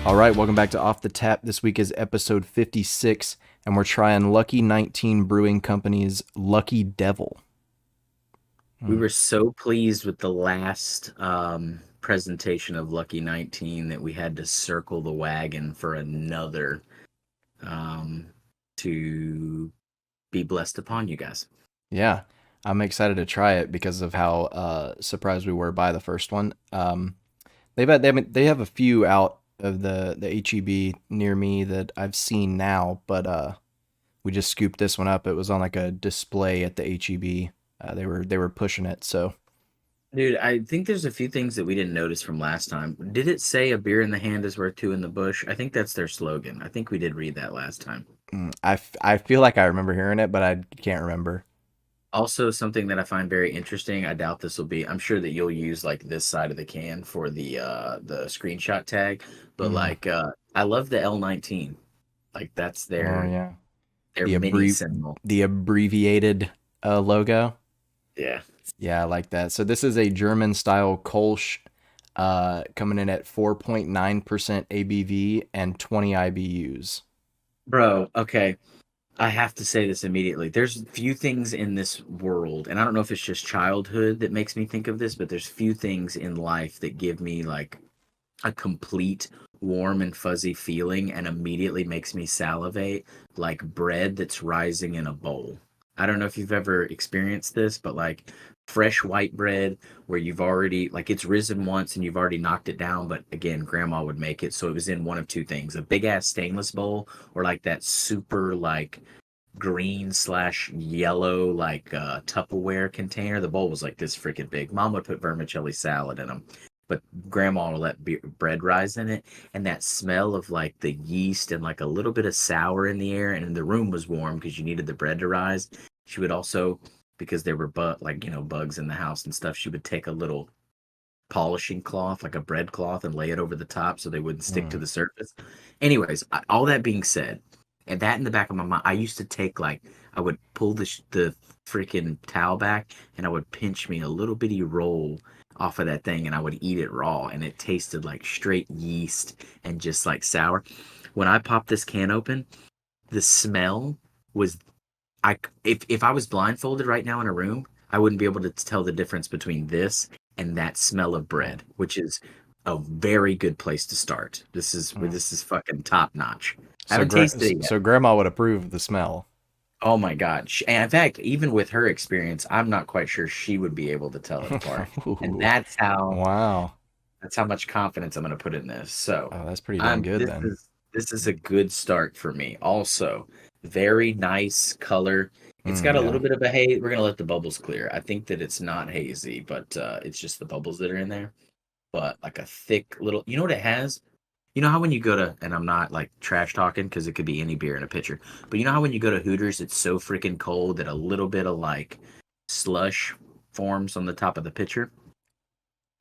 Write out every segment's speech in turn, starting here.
All right, welcome back to Off the Tap. This week is episode 56, and we're trying Lucky 19 Brewing Company's Lucky Devil. We Hmm. were so pleased with the last presentation of Lucky 19 that we had to circle the wagon for another um, to be blessed upon you guys. Yeah, I'm excited to try it because of how surprised we were by the first one. They have a few out of the HEB near me that I've seen now, but we just scooped this one up. It was on like a display at the HEB. They were pushing it, so Dude, I think there's a few things that we didn't notice from last time. Did it say a beer in the hand is worth two in the bush? I think that's their slogan. I think we did read that last time. I feel like I remember hearing it, but I can't remember. Also, something that I find very interesting, I doubt this will be, I'm sure that you'll use like this side of the can for the screenshot tag, but Mm. I love the L19. Like that's Oh yeah. their the mini abbrev symbol. the abbreviated logo. Yeah. Yeah, I like that. So this is a German style Kolsch, coming in at 4.9% ABV and 20 IBUs. Bro, okay. I have to say this immediately. There's few things in this world, and I don't know if it's just childhood that makes me think of this, but there's few things in life that give me like a complete warm and fuzzy feeling and immediately makes me salivate like bread that's rising in a bowl. I don't know if you've ever experienced this, but like fresh white bread where you've already like it's risen once and you've already knocked it down, but again, grandma would make it so it was in one of two things, a big ass stainless bowl or like that super like green slash yellow like Tupperware container. The bowl was like this freaking big. Mom would put vermicelli salad in them, but grandma would let bread rise in it, and that smell of like the yeast and like a little bit of sour in the air, and the room was warm because you needed the bread to rise. She would also, because there were bugs in the house and stuff, she would take a little polishing cloth, like a bread cloth, and lay it over the top so they wouldn't stick to Mm. the surface. Anyways, all that being said, and that in the back of my mind, I used to take like I would pull the freaking towel back and I would pinch me a little bitty roll off of that thing and I would eat it raw and it tasted like straight yeast and just like sour. When I popped this can open, the smell was if I was blindfolded right now in a room, I wouldn't be able to tell the difference between this and that smell of Mm. bread, which is a very good place to start. Mm. This is fucking top notch. I So haven't tasted it yet. so grandma would approve of the smell. Oh my god! And in fact, even with her experience, I'm not quite sure she would be able to tell it apart. And Ooh, wow. that's how much confidence I'm going to put in this. So, Oh, that's pretty dang I'm good then. this is a good start for me. Also, very nice color. It's got a Yeah. little bit of a haze. We're going to let the bubbles clear. I think that it's not hazy, but it's just the bubbles that are in there. But like a thick little, you know what it has? You know how when you go to, and I'm not like trash talking because it could be any beer in a pitcher, but you know how when you go to Hooters, it's so freaking cold that a little bit of like slush forms on the top of the pitcher?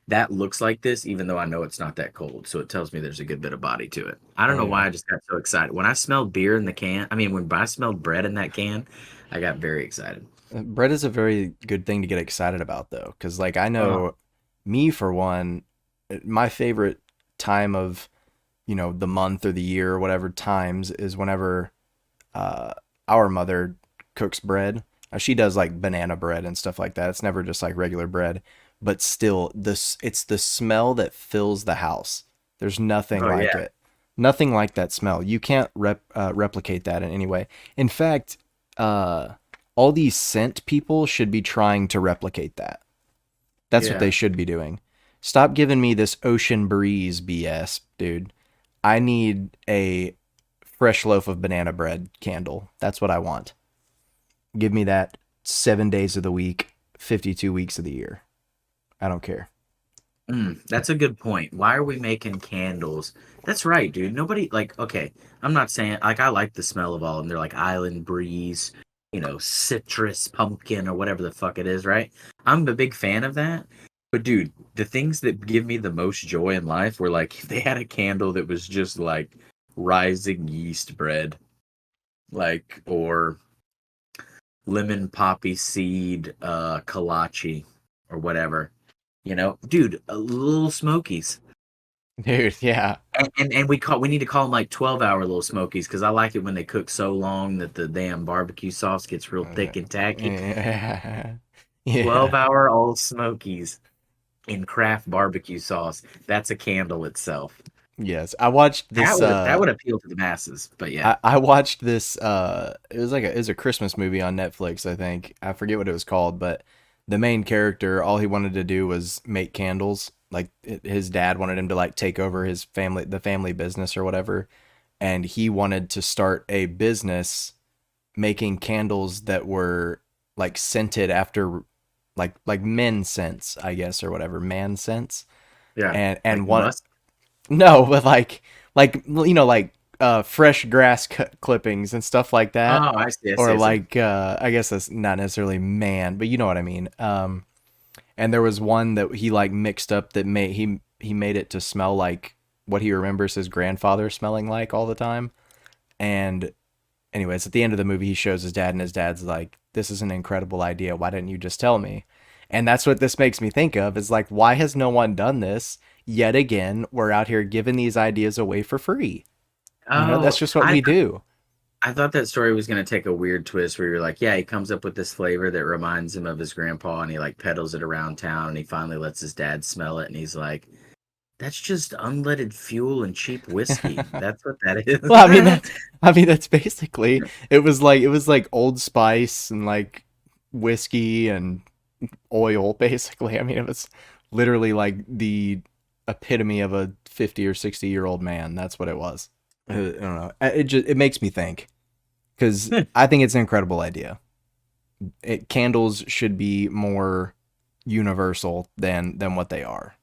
That looks like this, even though I know it's not that cold. So it tells me there's a good bit of body to it. I don't Oh know why yeah. I just got so excited. When I smelled beer in the can, I mean, when I smelled bread in that can, I got very excited. Bread is a very good thing to get excited about though, because like I Uh, know me for one, my favorite time of the month or the year or whatever times is whenever uh, our mother cooks bread. She does like banana bread and stuff like that. It's never just like regular bread, but still, this it's the smell that fills the house. There's nothing oh, like yeah. it. Nothing like that smell. You can't replicate that in any way. In fact, uh, all these scent people should be trying to replicate that. That's what they Yeah. should be doing. Stop giving me this ocean breeze BS, dude. I need a fresh loaf of banana bread candle. That's what I want. Give me that 7 days of the week, 52 weeks of the year. I don't care. That's a good point. Why are we making candles? That's right, dude. Nobody like okay, I'm not saying like I like the smell of all of them. They're like island breeze, citrus, pumpkin, or whatever the fuck it is, right? I'm a big fan of that. But dude, the things that give me the most joy in life were like if they had a candle that was just like rising yeast bread, like or lemon poppy seed kolache or whatever. Dude, little smokies. Dude, yeah. And we need to call them like 12-hour little smokies because I like it when they cook so long that the damn barbecue sauce gets real thick and tacky. Yeah. Yeah. 12-hour old smokies in craft barbecue sauce. That's a candle itself. Yes. I watched That this would appeal to the masses. But yeah. I watched this it was like it was a Christmas movie on Netflix, I think. I forget what it was called, but the main character, all he wanted to do was make candles. Like his dad wanted him to like take over his family the family business or whatever, and he wanted to start a business making candles that were like scented after like men scents, I guess, or whatever, man scents. Yeah. And Like one musk. no, but like like fresh grass clippings and stuff like that, Oh, I see. I see. or I see. like I guess that's not necessarily man, but you know what I mean. And there was one that he like mixed up that made he made it to smell like what he remembers his grandfather smelling like all the time. And anyways, at the end of the movie, he shows his dad, and his dad's like, "This is an incredible idea. Why didn't you just tell me?" And that's what this makes me think of is like, why has no one done this? Yet again, we're out here giving these ideas away for free. You know, that's Oh, just what we do. I thought that story was going to take a weird twist where you're like, yeah, he comes up with this flavor that reminds him of his grandpa and he like peddles it around town and he finally lets his dad smell it and he's like, that's just unleaded fuel and cheap whiskey. That's what that Well, I mean is. that's basically it was like Old Spice and like whiskey and oil basically. I mean, it was literally like the epitome of a 50 or 60-year-old man. That's what it was. I don't know. It makes me think cuz I think it's an incredible idea. Candles should be more universal than what they are.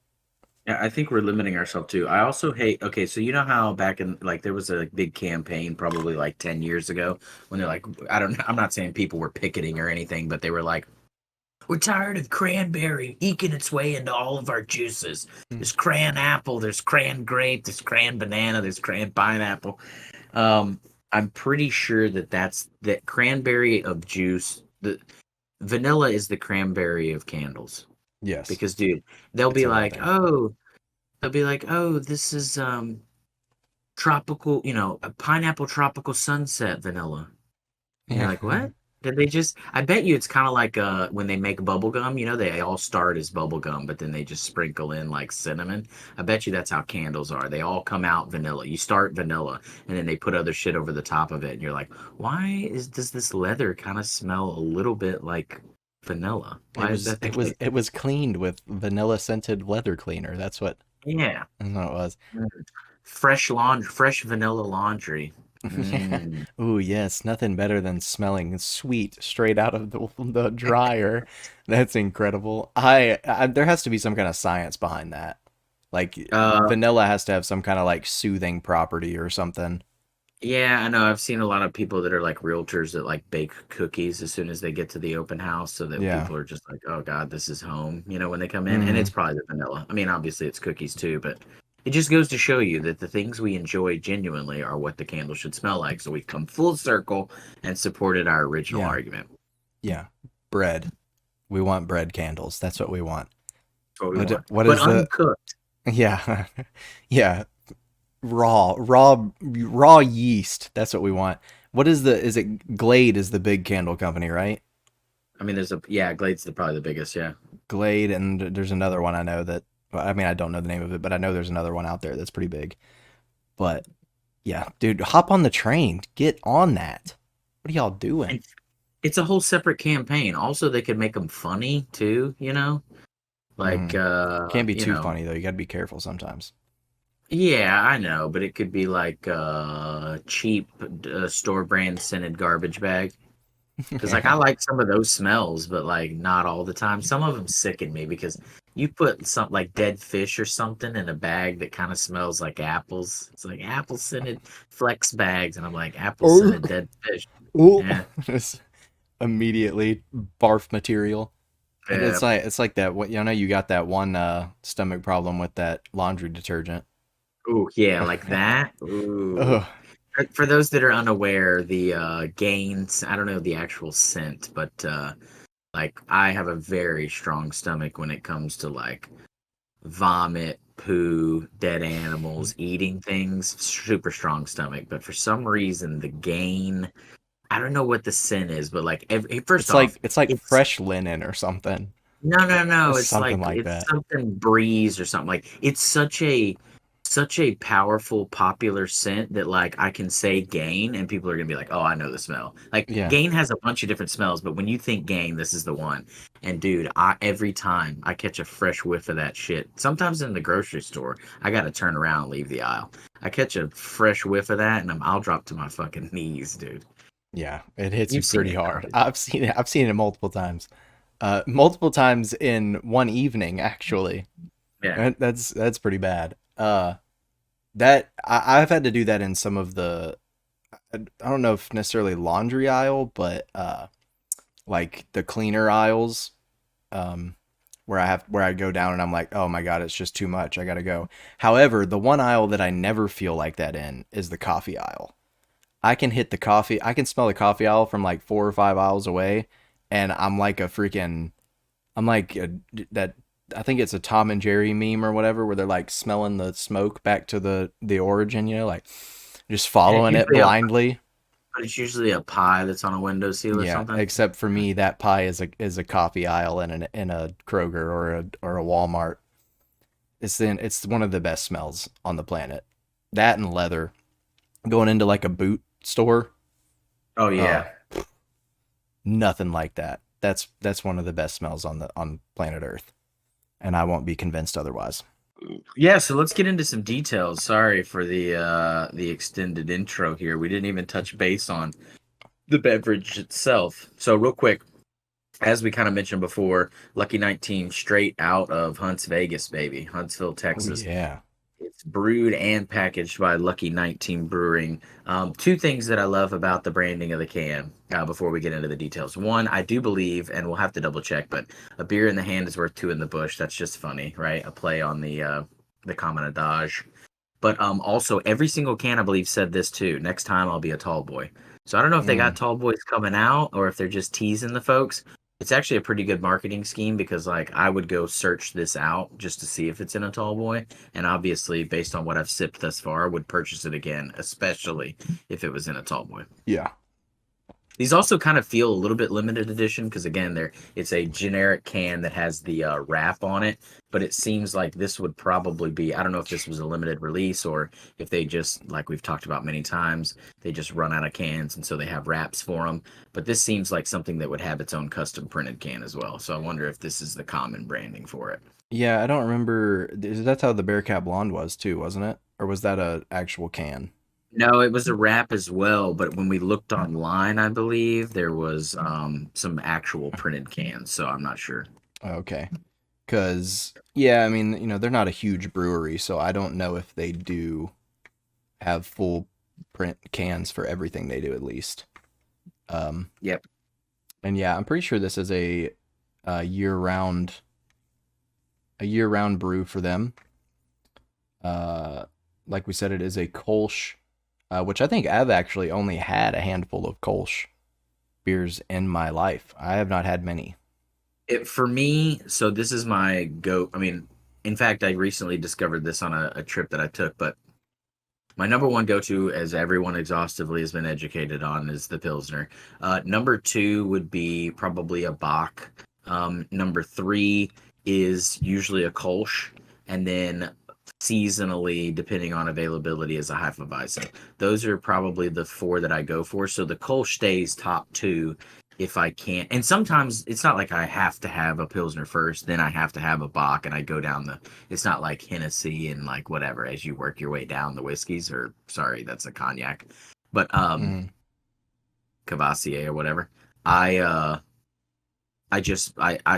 Yeah, I think we're limiting ourselves too. I also hate, okay, so you know how back in like there was a big campaign probably like 10 years ago when they're like, I don't know, I'm not saying people were picketing or anything, but they were like, we're tired of cranberry eking its way into all of our juices. There's cran apple, there's cran grape, there's cran banana, there's cran pineapple. Um, I'm pretty sure that cranberry of juice. The vanilla is the cranberry of candles Yes, because, dude, they'll it's be like, everything. oh, this is tropical, a pineapple tropical sunset vanilla. And you're Yeah. like, what? Did they just? I bet you it's kind of like when they make bubble gum. They all start as bubble gum, but then they just sprinkle in like cinnamon. I bet you that's how candles are. They all come out vanilla. You start vanilla, and then they put other shit over the top of it, and you're like, does this leather kind of smell a little bit like vanilla? It Why is was that the it was case? it was cleaned with vanilla scented leather cleaner. Yeah. That's what it was. Mm. Fresh vanilla laundry. Yeah. Mm. Ooh, yes, nothing better than smelling sweet straight out of the dryer. That's incredible. There has to be some kind of science behind that. Like Uh, vanilla has to have some kind of like soothing property or something. Yeah, I know. I've seen a lot of people that are like realtors that like bake cookies as soon as they get to the open house so that Yeah. people are just like, oh God, this is home, when they come in. And it's Hmm. probably the vanilla. I mean, obviously it's cookies too, but it just goes to show you that the things we enjoy genuinely are what the candle should smell like. So we've come full circle and supported our original Yeah. argument. Yeah. Bread. We want bread candles. That's what we want. That's what we What want. what But is the uncooked. yeah. Yeah. Raw yeast. That's what we want. What is the is it Glade is the big candle company, right? I mean, Glade's probably the biggest, yeah. Glade, and there's another one I know that well, I mean I don't know the name of it, but I know there's another one out there that's pretty big. But yeah, dude, hop on the train. Get on that. What are y'all doing? And it's a whole separate campaign. Also, they could make them funny too. Like, Hmm. Can't be too funny though. You got to be careful sometimes. yeah, I know, but it could be like cheap store brand scented garbage bag. Because like I Yeah. like some of those smells, but like not all the time. Some of them sicken me because you put something like dead fish or something in a bag that kind of smells like apples. It's like apple scented flex bags, and I'm like apple Oh, scented dead fish. oh. Yeah, Just immediately barf material. And yeah. it's like that. What you know, you got that one stomach problem with that laundry detergent. Ooh, yeah, like that. Ooh. Ugh. For those that are unaware, the Gaines, I don't know the actual scent, but like I have a very strong stomach when it comes to like vomit, poo, dead animals, eating things, super strong stomach. But for some reason, the gain, I don't know what the sin is, but like first off, It's like it's fresh linen or something. no. It's It's something like like it's that. something breeze or something. Like it's such a powerful, popular scent that like I can say Gain and people are gonna be like, oh, I know the smell. Like Yeah. Gain has a bunch of different smells, but when you think Gain, this is the one. And dude, I every time I catch a fresh whiff of that shit, sometimes in the grocery store, I gotta turn around and leave the aisle. I catch a fresh whiff of that and I'll drop to my fucking knees, dude. Yeah, it hits you You've seen pretty it, hard. probably. I've seen it. I've seen it multiple times. Multiple times in one evening, actually. Yeah. That's pretty bad. That I've had to do that in some of the, I don't know if necessarily laundry aisle, but like the cleaner aisles, um, where I go down and I'm like, oh my god, it's just too much. I gotta go. However, the one aisle that I never feel like that in is the coffee aisle. I can hit the coffee. I can smell the coffee aisle from like 4 or 5 aisles away, and I'm like a freaking. I'm like that. I think it's a Tom and Jerry meme or whatever, where they're like smelling the smoke back to the origin. You know, like just And following it blindly. it's usually a pie that's on a windowsill or Yeah, something. except for me, that pie is a coffee aisle in a Kroger or a Walmart. It's one of the best smells on the planet. That and leather. Going into like a boot store. Oh Oh, yeah. nothing like that. That's one of the best smells on planet Earth, and I won't be convinced otherwise. Yeah, so let's get into some details. Sorry for the extended intro here. We didn't even touch base on the beverage itself. So real quick, as we kind of mentioned before, Lucky 19 straight out of Hunts Vegas, baby. Huntsville, Oh Texas. yeah. It's brewed and packaged by Lucky 19 Brewing. Two things that I love about the branding of the can before we get into the details. One, I do believe, and we'll have to double check, but a beer in the hand is worth two in the bush. That's just funny, right? A play on the common adage. But also, every single can, I believe, said this too. Next time, I'll be a tall boy. So I don't know if they got Mm, tall boys coming out or if they're just teasing the folks. It's actually a pretty good marketing scheme because, like, I would go search this out just to see if it's in a tall boy, and obviously, based on what I've sipped thus far, would purchase it again, especially if it was in a tall boy. yeah. These also kind of feel a little bit limited edition because again, it's a generic can that has the wrap on it, but it seems like this would probably be, I don't know if this was a limited release or if they just, like we've talked about many times, they just run out of cans and so they have wraps for them. But this seems like something that would have its own custom printed can as well. So I wonder if this is the common branding for it. Yeah, I don't remember. That's how the Bearcat Blonde was too, wasn't it? Or was that a actual can? No, it was a wrap as well, but when we looked online, I believe there was some actual printed cans, so I'm not sure. Okay. Because yeah, I mean, they're not a huge brewery, so I don't know if they do have full print cans for everything they do at least. Um, Yep. and yeah, I'm pretty sure this is a year round a year round brew for them. Uh, like we said, it is a Kolsch, which I think I've actually only had a handful of Kolsch beers in my life. I have not had many. It for me, so this is my go. I mean, in fact, I recently discovered this on a trip that I took, but my number one go to, as everyone exhaustively has been educated on, is the Pilsner. Number two would be probably a Bach. Number three is usually a Kolsch. And then seasonally, depending on availability, is a Hefeweizen. Those are probably the four that I go for. So the Kolsch stays top two if I can't. And sometimes it's not like I have to have a Pilsner first, then I have to have a Bach, and I go down the it's not like Hennessy and like whatever as you work your way down the whiskeys or sorry, that's a cognac. But Mm, Cavassier or whatever. I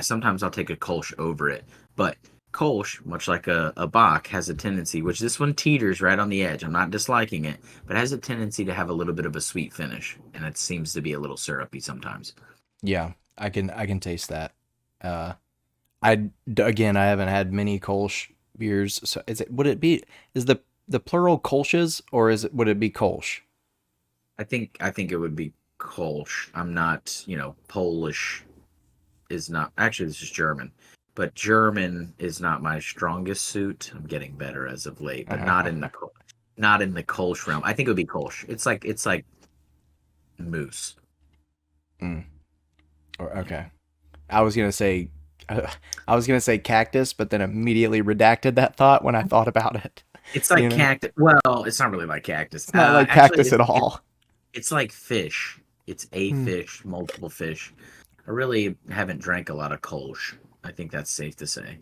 sometimes I'll take a Kolsch over it. But Kolsch, much like a Bach, has a tendency, which this one teeters right on the edge. I'm not disliking it, but has a tendency to have a little bit of a sweet finish, and it seems to be a little syrupy sometimes. yeah, I can taste that. Uh, again, I haven't had many Kolsch beers. So would it be is the plural Kolsches or would it be Kolsch? I think it would be Kolsch. I'm not, Polish is not actually this is German. but German is not my strongest suit. I'm getting better as of late, but not in the Kolsch realm. I think it would be Kolsch. It's like moose. Mm. Yeah. Okay. I was gonna say, uh, I was gonna say cactus, but then immediately redacted that thought when I thought about it. It's You like know, cactus. Well, it's not really like cactus. it's not like Actually, cactus at all. it's like fish. It's a Hmm. fish, multiple fish. I really haven't drank a lot of Kolsch. I think that's safe to say.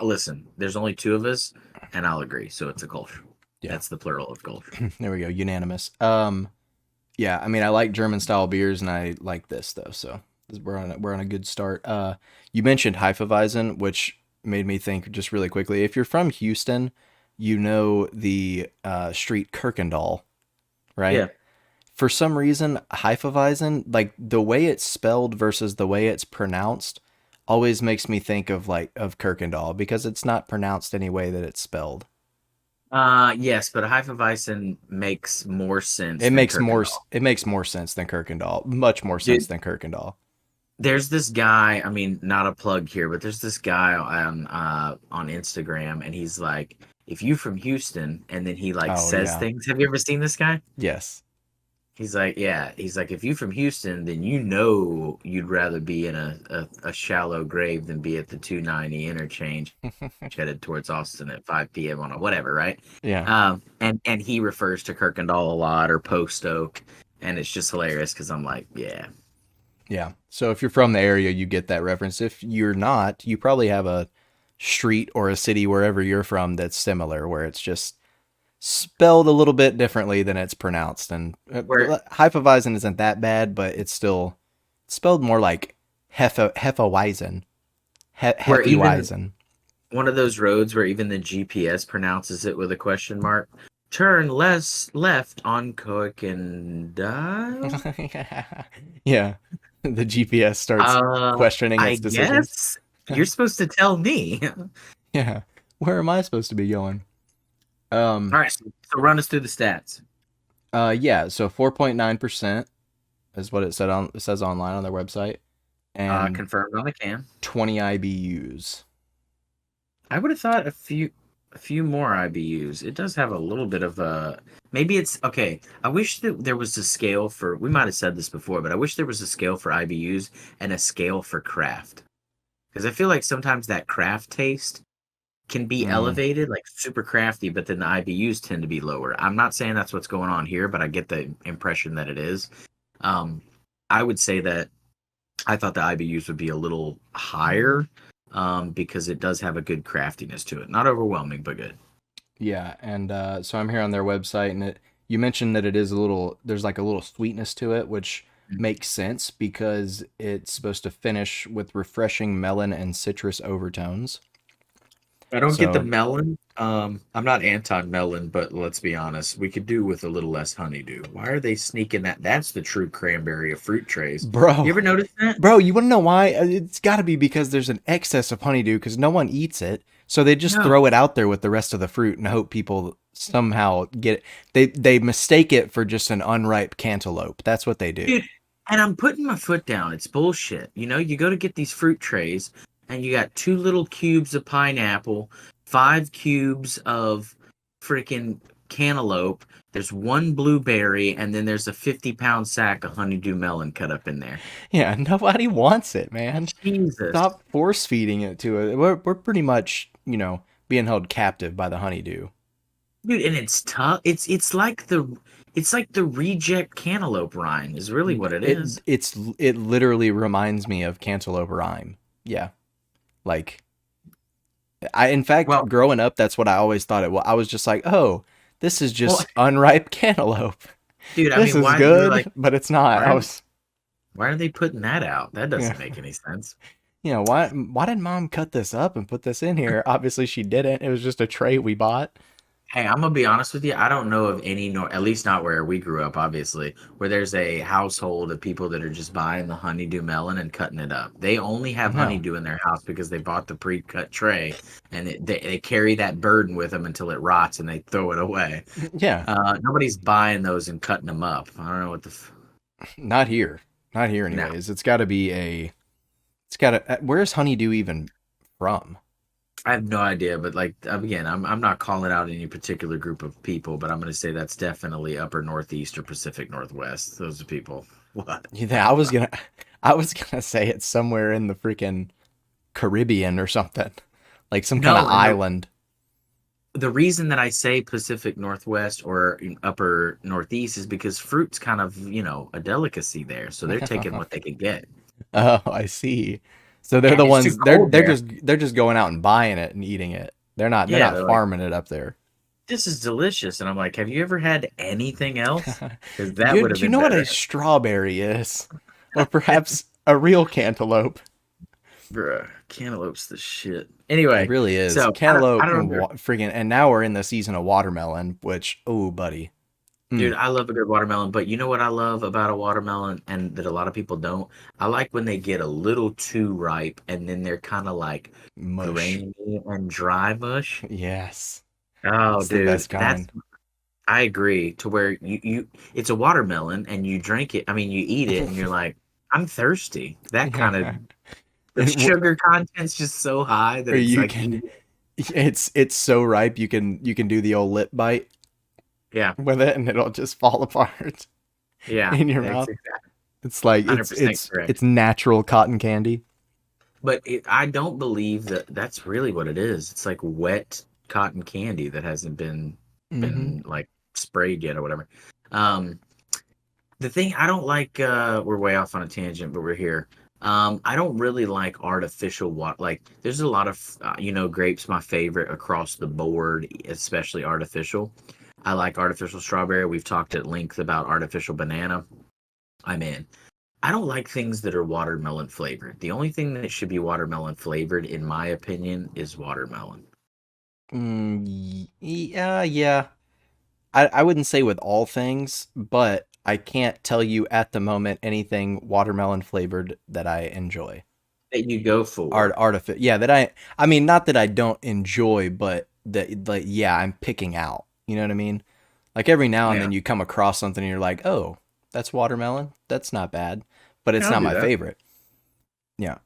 Listen, there's only two of us, and I'll agree. So it's a Kolsch. Yeah. That's the plural of Kolsch. There we go. Unanimous. Yeah. I mean, I like German style beers, and I like this though. So we're on a good start. You mentioned Hefeweizen, which made me think just really quickly. If you're from Houston, you know the street Kirkendall, right? Yeah. For some reason, Hefeweizen, like the way it's spelled versus the way it's pronounced, always makes me think of Kirkendall because it's not pronounced any way that it's spelled. Yes, but Hefeweizen makes more sense It than makes more Kirkendall. it makes more sense than Kirkendall, much more sense Dude, than Kirkendall. there's this guy, I mean, not a plug here, but there's this guy on Instagram, and he's like, if you from Houston, and then he like Oh says yeah, things. Have you ever seen this guy? yes, He's like, yeah. He's like, if you from Houston, then you know you'd rather be in a shallow grave than be at the 290 interchange headed towards Austin at 5 p.m. on a whatever, right? yeah, And he refers to Kirkendall a lot or Post Oak, and it's just hilarious because I'm like, yeah, yeah. So if you're from the area, you get that reference. If you're not, you probably have a street or a city wherever you're from that's similar, where it's just spelled a little bit differently than it's pronounced. And where Hefeweizen isn't that bad, but it's still spelled more like Hefeweizen, where even Hefeweizen. one of those roads where even the GPS pronounces it with a question mark. Turn less left on Coickendale. Yeah, the GPS starts questioning I its decisions. guess you're supposed to tell me. Yeah, where am I supposed to be going? All right, so run us through the stats. Yeah, so 4.9% is what it says online on their website, and Confirmed on the can. 20 IBUs. I would have thought a few more IBUs. It does have a little bit of a maybe it's okay. I wish that there was a scale for we might have said this before, but I wish there was a scale for IBUs and a scale for craft. Because I feel like sometimes that craft taste can be Mm, elevated, like super crafty, but then the IBUs tend to be lower. I'm not saying that's what's going on here, but I get the impression that it is. Um, I would say that I thought the IBUs would be a little higher because it does have a good craftiness to it. Not overwhelming, but good. yeah, and so I'm here on their website, and you mentioned that it is a little, there's like a little sweetness to it, which makes sense because it's supposed to finish with refreshing melon and citrus overtones. I don't get the So, melon. I'm not anti-melon, but let's be honest, we could do with a little less honeydew. Why are they sneaking that? That's the true cranberry of fruit trays. You bro, ever notice that? bro, you want to know why? It's got to be because there's an excess of honeydew because no one eats it. So they just No, throw it out there with the rest of the fruit and hope people somehow get it. They mistake it for just an unripe cantaloupe. That's what they do. dude. And I'm putting my foot down. It's bullshit. You go to get these fruit trays, and you got two little cubes of pineapple, 5 cubes of freaking cantaloupe. There's one blueberry, and then there's a 50-pound sack of honeydew melon cut up in there. Yeah, nobody wants it, man. Jesus. Stop force feeding it to it. We're pretty much, being held captive by the honeydew. Dude, and it's tough. It's like the reject cantaloupe rind is really what it is. It literally reminds me of cantaloupe rhyme. Yeah, like I in fact Well, growing up, that's what I always thought it was. I was just like, oh, this is well, just unripe cantaloupe. dude. I This mean, is why you're like, good, but it's not. why I are was, why are they putting that out? That yeah, doesn't make any sense. why did mom cut this up and put this in here? Obviously, she didn't. It was just a tray we bought. Hey, I'm gonna be honest with you. I don't know of any, nor at least not where we grew up, obviously, where there's a household of people that are just buying the honeydew melon and cutting it up. They only have No, honeydew in their house because they bought the pre-cut tray, and they carry that burden with them until it rots and they throw it away. yeah, Nobody's buying those and cutting them up. I don't know what not here, not here. no. Anyways, it's got to be a. It's got to. Where's honeydew even from? I have no idea, but like again, I'm not calling out any particular group of people, but I'm going to say that's definitely upper Northeast or Pacific Northwest. Those are people. What? Yeah, I was gonna say it's somewhere in the freaking Caribbean or something, like some kind of No, and island. the reason that I say Pacific Northwest or upper Northeast is because fruit's kind of, a delicacy there. So they're taking what they can get. Oh, I see. So they're And the it's too ones cold there. they're just going out and buying it and eating it. They're Yeah, not they're like, farming it up there. this is delicious. And I'm like, have you ever had anything else? Because that would have Do you been know what a better. strawberry is? Or perhaps a real cantaloupe? Bruh, cantaloupe's the shit. It Anyway, really is. so I Cantaloupe don't and know. freaking, and now we're in the season of watermelon, which, oh, buddy. Dude, Mm, I love a good watermelon, but you know what I love about a watermelon and that a lot of people don't? I like when they get a little too ripe and then they're kind of like mush. grainy and dry mush. Yes. Oh, It's the dude, best that's kind. I agree to where it's a watermelon and you drink it. I mean, you eat it and you're like, I'm thirsty. That kind of Yeah. the sugar content's just so high that Or it's you like, can it's so ripe you can do the old lip bite yeah, with it and it'll just fall apart yeah, in your that's mouth. It's like 100% correct. it's natural cotton candy. But I don't believe that that's really what it is. It's like wet cotton candy that hasn't Hmm. been like sprayed yet or whatever. Um, the thing I don't like, we're way off on a tangent, but we're here. I don't really like artificial what like there's a lot of grapes my favorite across the board, especially artificial. I like artificial strawberry. We've talked at length about artificial banana. I'm in. I don't like things that are watermelon flavored. The only thing that should be watermelon flavored, in my opinion, is watermelon. Yeah, yeah. I wouldn't say with all things, but I can't tell you at the moment anything watermelon flavored that I enjoy. That you go for. Yeah, that I mean not that I don't enjoy, but that like yeah, I'm picking out. You know what I mean? Like every now and Yeah. then you come across something and you're like, "Oh, that's watermelon. That's not bad." But Yeah, it's I'll not do my that. favorite. Yeah.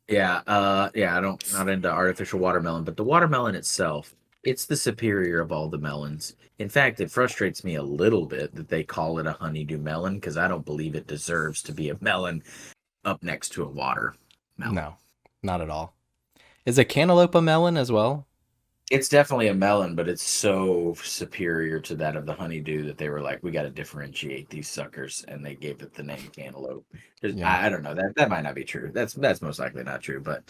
Yeah, yeah, I don't not into artificial watermelon, but the watermelon itself, it's the superior of all the melons. In fact, it frustrates me a little bit that they call it a honeydew melon because I don't believe it deserves to be a melon up next to a watermelon. No. Not at all. Is a cantaloupe a melon as well? It's definitely a melon, but it's so superior to that of the honeydew that they were like, we got to differentiate these suckers, and they gave it the name cantaloupe. Yeah. I don't know that might not be true. That's most likely not true, but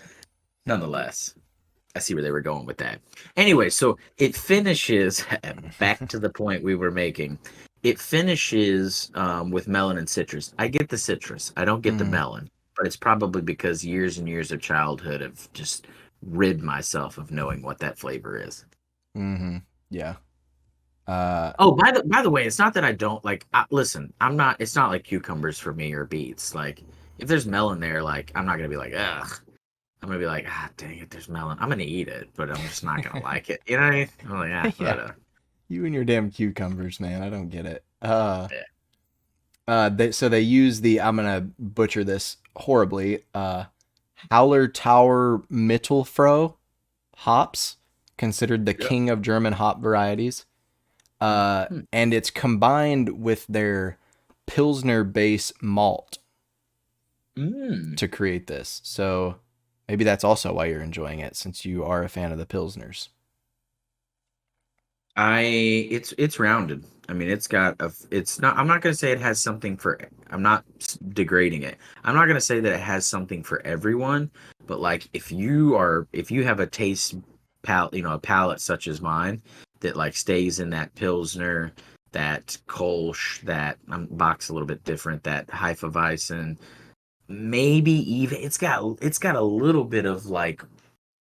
nonetheless, I see where they were going with that. Anyway, so it finishes back to the point we were making. It finishes with melon and citrus. I get the citrus. I don't get the Mm, melon, but it's probably because years and years of childhood have just rid myself of knowing what that flavor is. mm-hmm. Yeah. Uh Oh, by the way, it's not that I don't like. Listen, I'm not. It's not like cucumbers for me or beets. Like if there's melon there, like I'm not gonna be like ugh. I'm gonna be like dang it, there's melon. I'm gonna eat it, but I'm just not gonna like it. You know what I mean? I'm like yeah. whatever. You and your damn cucumbers, man. I don't get it. Yeah. So they use the I'm gonna butcher this horribly. Howler Tower Mittelfroh hops, considered the Yep. king of German hop varieties. Mhm. And it's combined with their Pilsner base malt Mm. to create this. So maybe that's also why you're enjoying it, since you are a fan of the Pilsners. I it's rounded. I mean, it's not. I'm not gonna say it has something for. I'm not degrading it. I'm not gonna say that it has something for everyone. But like, if you have a taste palette, a palette such as mine that like stays in that Pilsner, that Kolsch, that box a little bit different, that Hefeweizen, maybe even it's got a little bit of like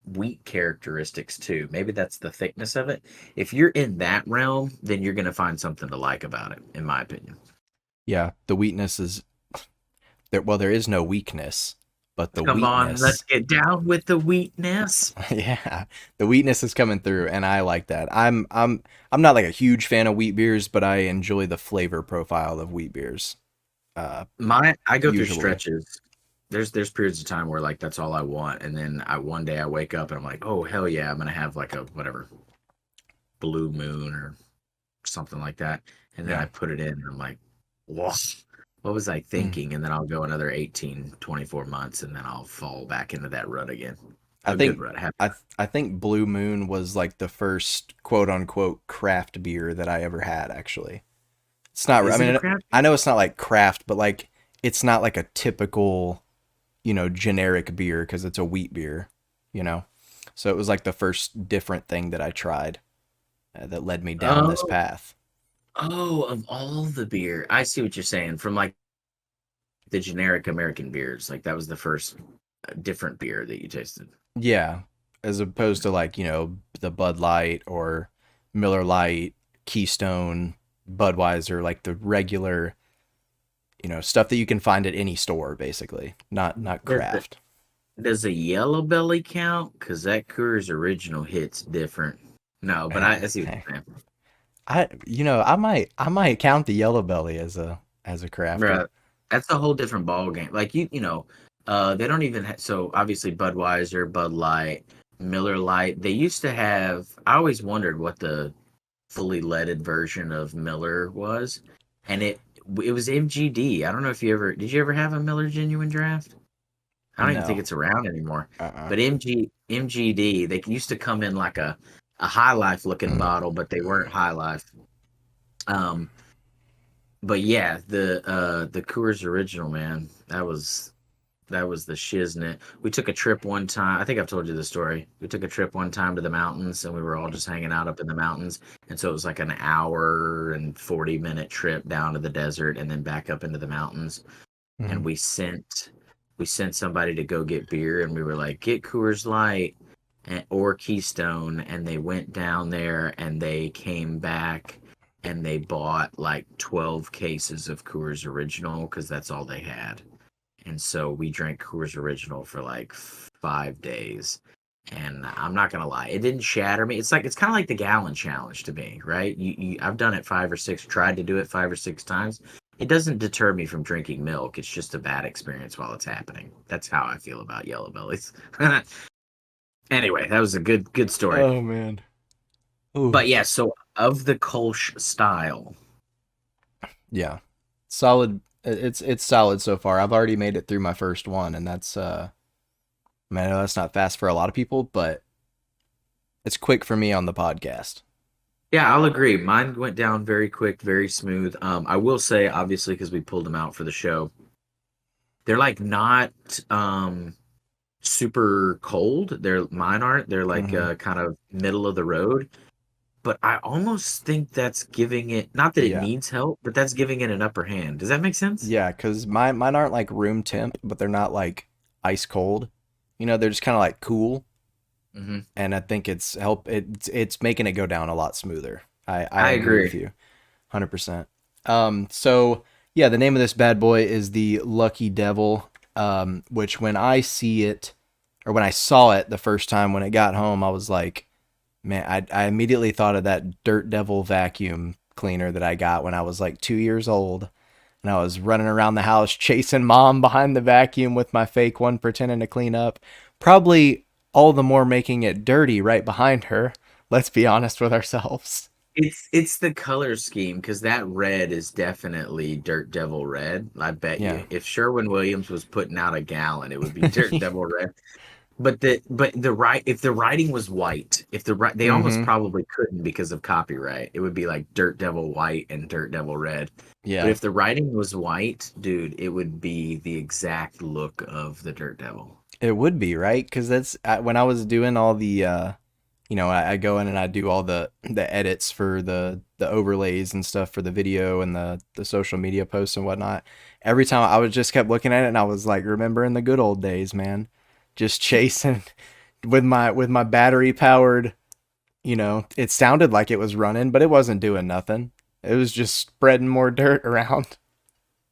wheat characteristics too. Maybe that's the thickness of it. If you're in that realm, then you're going to find something to like about it, in my opinion. Yeah, the weakness is there. Well, there is no weakness, but the Come on, let's wheatness. get down with the wheatness. Yeah, the wheatness is coming through, and I like that. I'm not like a huge fan of wheat beers, but I enjoy the flavor profile of wheat beers. Uh, I go through Usually, stretches. there's periods of time where like that's all I want, and then I one day I wake up and I'm like, oh hell yeah, I'm gonna have like a whatever blue moon or something like that, and then I Yeah. put it in and I'm like, whoa, what was I Mm. thinking? And then I'll go another 18, 24 months, and then I'll fall back into that rut again. I A good think rut, happy I rut. I think Blue Moon was like the first quote unquote craft beer that I ever had actually. It's not I Is it a mean craft I beer? know it's not like craft, but like it's not like a typical, generic beer because it's a wheat beer, you know. So it was like the first different thing that I tried that led me down this Oh, path. oh, of all the beer, I see what you're saying. From like the generic American beers, like that was the first different beer that you tasted. Yeah, as opposed to like, the Bud Light or Miller Lite, Keystone, Budweiser, like the regular, stuff that you can find at any store basically, not Does the craft. does a yellow belly count? Because that Coors original hits different. No, but I see what Hey, you're saying. I might count the Yellow Belly as a crafter. Bruh, that's a whole different ball game. Like they don't even so obviously Budweiser, Bud Light, Miller Lite. They used to have. I always wondered what the fully leaded version of Miller was, and it was MGD. I don't know if you ever did. You ever have a Miller Genuine Draft? I don't even think No. it's around anymore. Uh-uh. But MGD, they used to come in like a High Life looking bottle, but they weren't High Life. Um, but yeah, the Coors Original, man, that was the shiznit. We took a trip one time. I think I've told you the story. We took a trip one time to the mountains, and we were all just hanging out up in the mountains. And so it was like an hour and 40-minute trip down to the desert, and then back up into the mountains. And Mhm. we sent somebody to go get beer, and we were like, get Coors Light or Keystone, and they went down there and they came back and they bought like 12 cases of Coors Original because that's all they had. And so we drank Coors Original for like 5 days. And I'm not gonna lie, it didn't shatter me. It's kind of like the gallon challenge to me, right? I've done it 5 or 6, tried to do it 5 or 6 times. It doesn't deter me from drinking milk. It's just a bad experience while it's happening. That's how I feel about yellow bellies. Anyway, that was a good story. Oh man. Ooh. But yeah, so of the Kolsch style, Yeah. Solid. It's solid so far. I've already made it through my first one, and that's man, I know that's not fast for a lot of people, but it's quick for me on the podcast. yeah, I'll agree. Mine went down very quick, very smooth. I will say, obviously, because we pulled them out for the show, they're like not super cold. Mine aren't. They're like Hmm. kind of middle of the road. But I almost think that's giving it not that it Yeah. needs help, but that's giving it an upper hand. Does that make sense? Yeah, because mine aren't like room temp, but they're not like ice cold. They're just kind of like cool, Hmm. and I think it's making it go down a lot smoother. I I agree with agree. you, 100%. So yeah, the name of this bad boy is the Lucky Devil. Which when I see it, or when I saw it the first time when it got home, I was like, man, I immediately thought of that Dirt Devil vacuum cleaner that I got when I was like 2 years old. And I was running around the house chasing mom behind the vacuum with my fake one, pretending to clean up. Probably all the more making it dirty right behind her. Let's be honest with ourselves. It's the color scheme because that red is definitely Dirt Devil red. I bet Yeah. you. If Sherwin Williams was putting out a gallon, it would be Dirt Devil red. But if the writing was white, if they almost Mm-hmm. probably couldn't because of copyright. It would be like Dirt Devil white and Dirt Devil red. But Yeah. if the writing was white, dude, it would be the exact look of the Dirt Devil. It would be, right? Because that's when I was doing all the I go in and I do all the edits for the overlays and stuff for the video and the social media posts and whatnot. Every time I was just kept looking at it and I was like remembering the good old days, man. Just chasing with my battery powered, it sounded like it was running, but it wasn't doing nothing. It was just spreading more dirt around.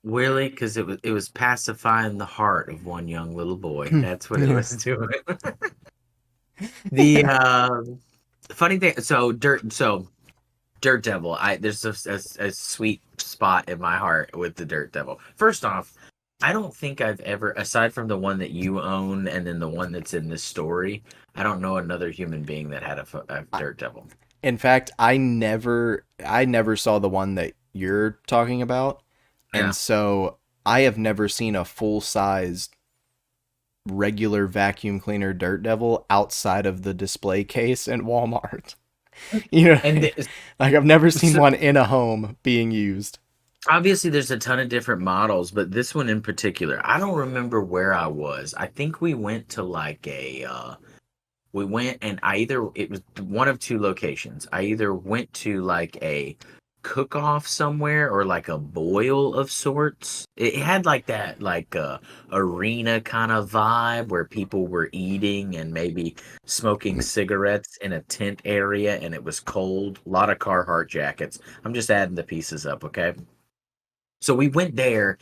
Really? Because it was pacifying the heart of one young little boy. That's what it Yeah. was doing. The funny thing, Dirt Devil. There's a sweet spot in my heart with the Dirt Devil. First off, I don't think I've ever, aside from the one that you own and then the one that's in this story, I don't know another human being that had a dirt devil. In fact, I never saw the one that you're talking about, and Yeah. so I have never seen a full sized regular vacuum cleaner Dirt Devil outside of the display case in Walmart. You know, And like I've never seen so one in a home being used. obviously there's a ton of different models, but this one in particular, I don't remember where I was. I think we went to like we went and I either it was one of two locations. I either went to like a cook off somewhere or like a boil of sorts. It had like that like arena kind of vibe where people were eating and maybe smoking cigarettes in a tent area and it was cold. A lot of Carhartt jackets. I'm just adding the pieces up, okay? So we went there.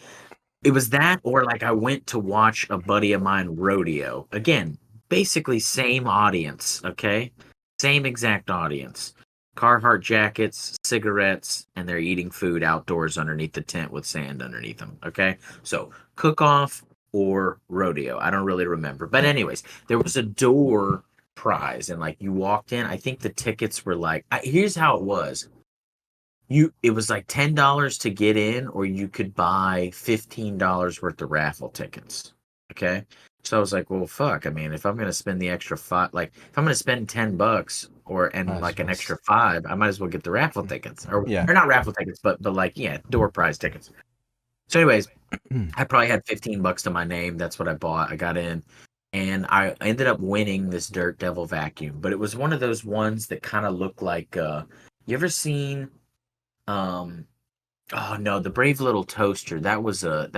It was that, or like I went to watch a buddy of mine rodeo. Again, basically same audience, okay? Same exact audience. Carhartt jackets, cigarettes, and they're eating food outdoors underneath the tent with sand underneath them, okay? So cook off or rodeo. I don't really remember. But, anyways, there was a door prize, and like you walked in. I think the tickets were like, here's how it was. It was like $10 to get in, or you could buy $15 worth of raffle tickets. Okay. So I was like, well, fuck. I mean, if I'm gonna spend the extra five, like if I'm gonna spend $10 or and Might as like an well. extra five, I might as well get the raffle tickets. Yeah. Or not raffle tickets, but like, yeah, door prize tickets. So anyways, I probably had $15 to my name. That's what I bought. I got in and I ended up winning this Dirt Devil vacuum. But it was one of those ones that kind of looked like you ever seen um oh no, the Brave Little Toaster. That was a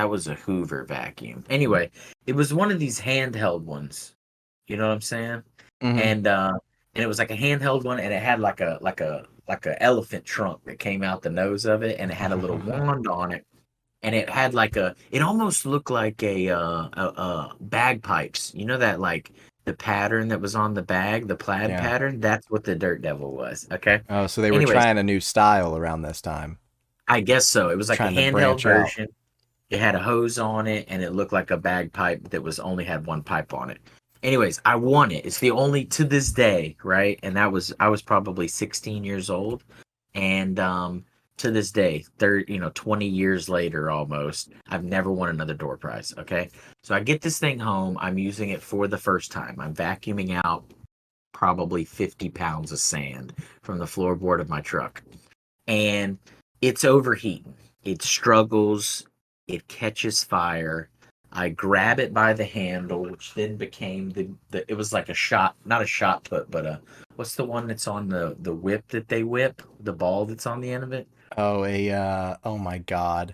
Hoover vacuum. Anyway, it was one of these handheld ones. You know what I'm saying? Hmm. And and it was like a handheld one and it had like a elephant trunk that came out the nose of it and it had a little wand on it and it had like it almost looked like a bagpipes. You know that like the pattern that was on the bag, the plaid Yeah. pattern? That's what the Dirt Devil was. Okay. Oh, so they were Anyways, trying a new style around this time, I guess so. It was like a trying to handheld branch out. version. It had a hose on it, and it looked like a bagpipe that was only had one pipe on it. Anyways, I won it. It's the only to this day, right? And I was probably 16 years old, and to this day, 20 years later almost, I've never won another door prize. Okay, so I get this thing home. I'm using it for the first time. I'm vacuuming out probably 50 pounds of sand from the floorboard of my truck and it's overheating. It struggles, it catches fire. I grab it by the handle, which then became the it was like a shot, not a shot put, but a what's the one that's on the whip that they whip, the ball that's on the end of it? Oh, oh my God.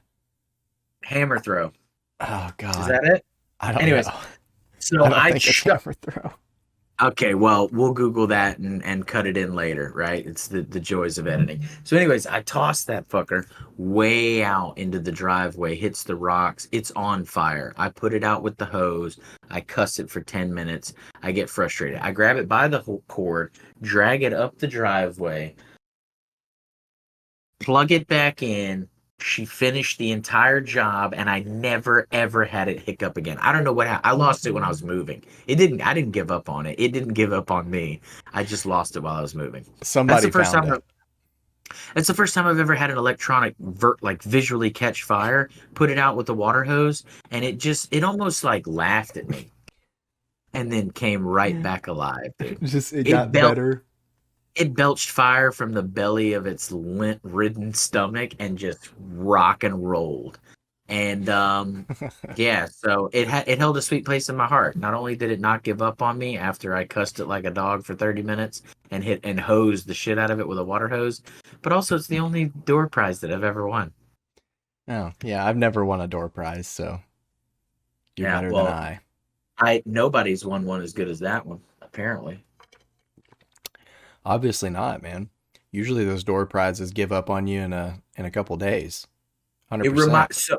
Hammer throw. Oh Is God. that it? I don't know. Anyways, so I don't think it's hammer throw. Okay, well, we'll Google that and cut it in later, right? It's the joys of editing. So, anyways, I tossed that fucker way out into the driveway, hits the rocks. It's on fire. I put it out with the hose. I cuss it for 10 minutes. I get frustrated. I grab it by the whole cord, drag it up the driveway, plug it back in. She finished the entire job, and I never ever had it hiccup again. I don't know what happened. I lost it when I was moving. It didn't. I didn't give up on it. It didn't give up on me. I just lost it while I was moving. That's the Somebody first found time. it. That's the first time I've ever had an electronic like visually catch fire. Put it out with the water hose, and it almost like laughed at me, and then came right back alive, dude. Just it It got belt better. it belched fire from the belly of its lint-ridden stomach and just rock and rolled. And yeah, so it held a sweet place in my heart. Not only did it not give up on me after I cussed it like a dog for 30 minutes and hit and hosed the shit out of it with a water hose, but also it's the only door prize that I've ever won. Oh, yeah, I've never won a door prize, so you're Yeah, better than well, I. I nobody's won one as good as that one, apparently. Obviously not, man. Usually those door prizes give up on you in a couple days. It 100%. reminds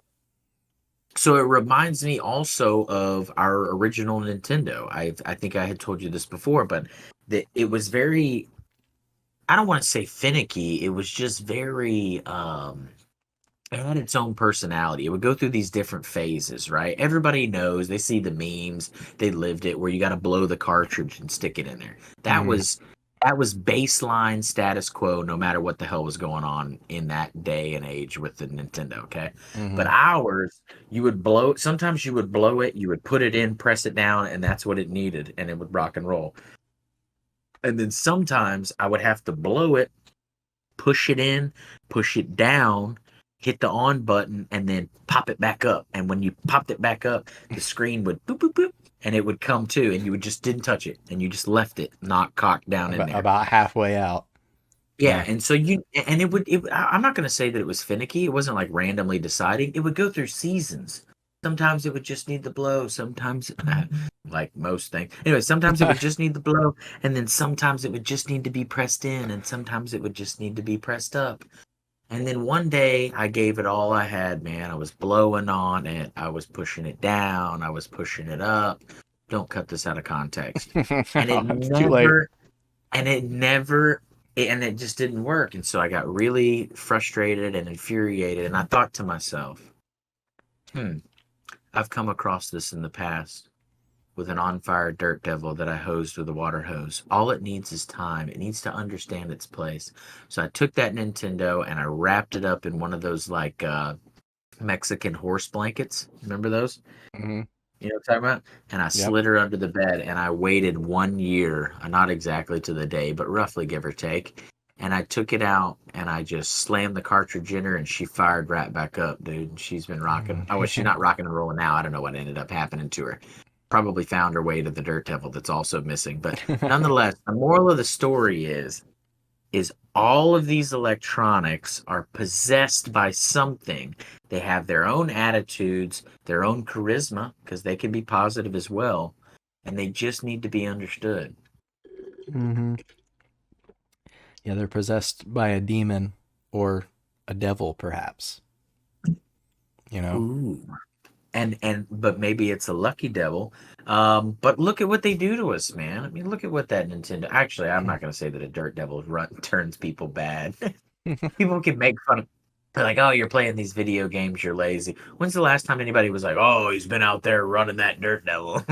so it reminds me also of our original Nintendo. I think I had told you this before, but that it was very I don't want to say finicky. It was just very it had its own personality. It would go through these different phases, right? Everybody knows, they see the memes, they lived it where you got to blow the cartridge and stick it in there. That Mm-hmm. was that was baseline status quo no matter what the hell was going on in that day and age with the Nintendo, okay? But Mm-hmm. ours, you would blow sometimes you would blow it, you would put it in, press it down, and that's what it needed, and it would rock and roll. And then sometimes I would have to blow it, push it in, push it down, hit the on button, and then pop it back up. And when you popped it back up, the screen would boop boop boop, and it would come to, and you would just didn't touch it, and you just left it not cocked down in there. About halfway out. Yeah, Yeah. and so you and it would. I'm not going to say that it was finicky. It wasn't like randomly deciding. It would go through seasons. Sometimes it would just need the blow. Sometimes, like most things. Anyway, sometimes it would just need the blow, and then sometimes it would just need to be pressed in, and sometimes it would just need to be pressed up. And then one day I gave it all I had, man. I was blowing on it. I was pushing it down. I was pushing it up. Don't cut this out of context. And it It's too late. never, and it never, and it just didn't work. And so I got really frustrated and infuriated. And I thought to myself, hmm, I've come across this in the past with an on fire dirt devil that I hosed with a water hose. All it needs is time. It needs to understand its place. So I took that Nintendo and I wrapped it up in one of those like Mexican horse blankets. Remember those? Mm-hmm. You know what I'm talking about? And I Yep. slid her under the bed and I waited 1 year, not exactly to the day, but roughly give or take. And I took it out and I just slammed the cartridge in her and she fired right back up, dude. And she's been rocking. Oh, well, she's not rocking and rolling now. I don't know what ended up happening to her. Probably found her way to the Dirt Devil that's also missing. But nonetheless, the moral of the story is all of these electronics are possessed by something. They have their own attitudes, their own charisma, because they can be positive as well, and they just need to be understood. Mm-hmm. Yeah, they're possessed by a demon or a devil, perhaps. You know. Ooh. And but maybe it's a lucky devil. But look at what they do to us, man. I mean, look at what that Nintendo. Actually, I'm not gonna say that a dirt devil turns people bad. People can make fun of. They're like, "Oh, you're playing these video games. You're lazy." When's the last time anybody was like, "Oh, he's been out there running that dirt devil"?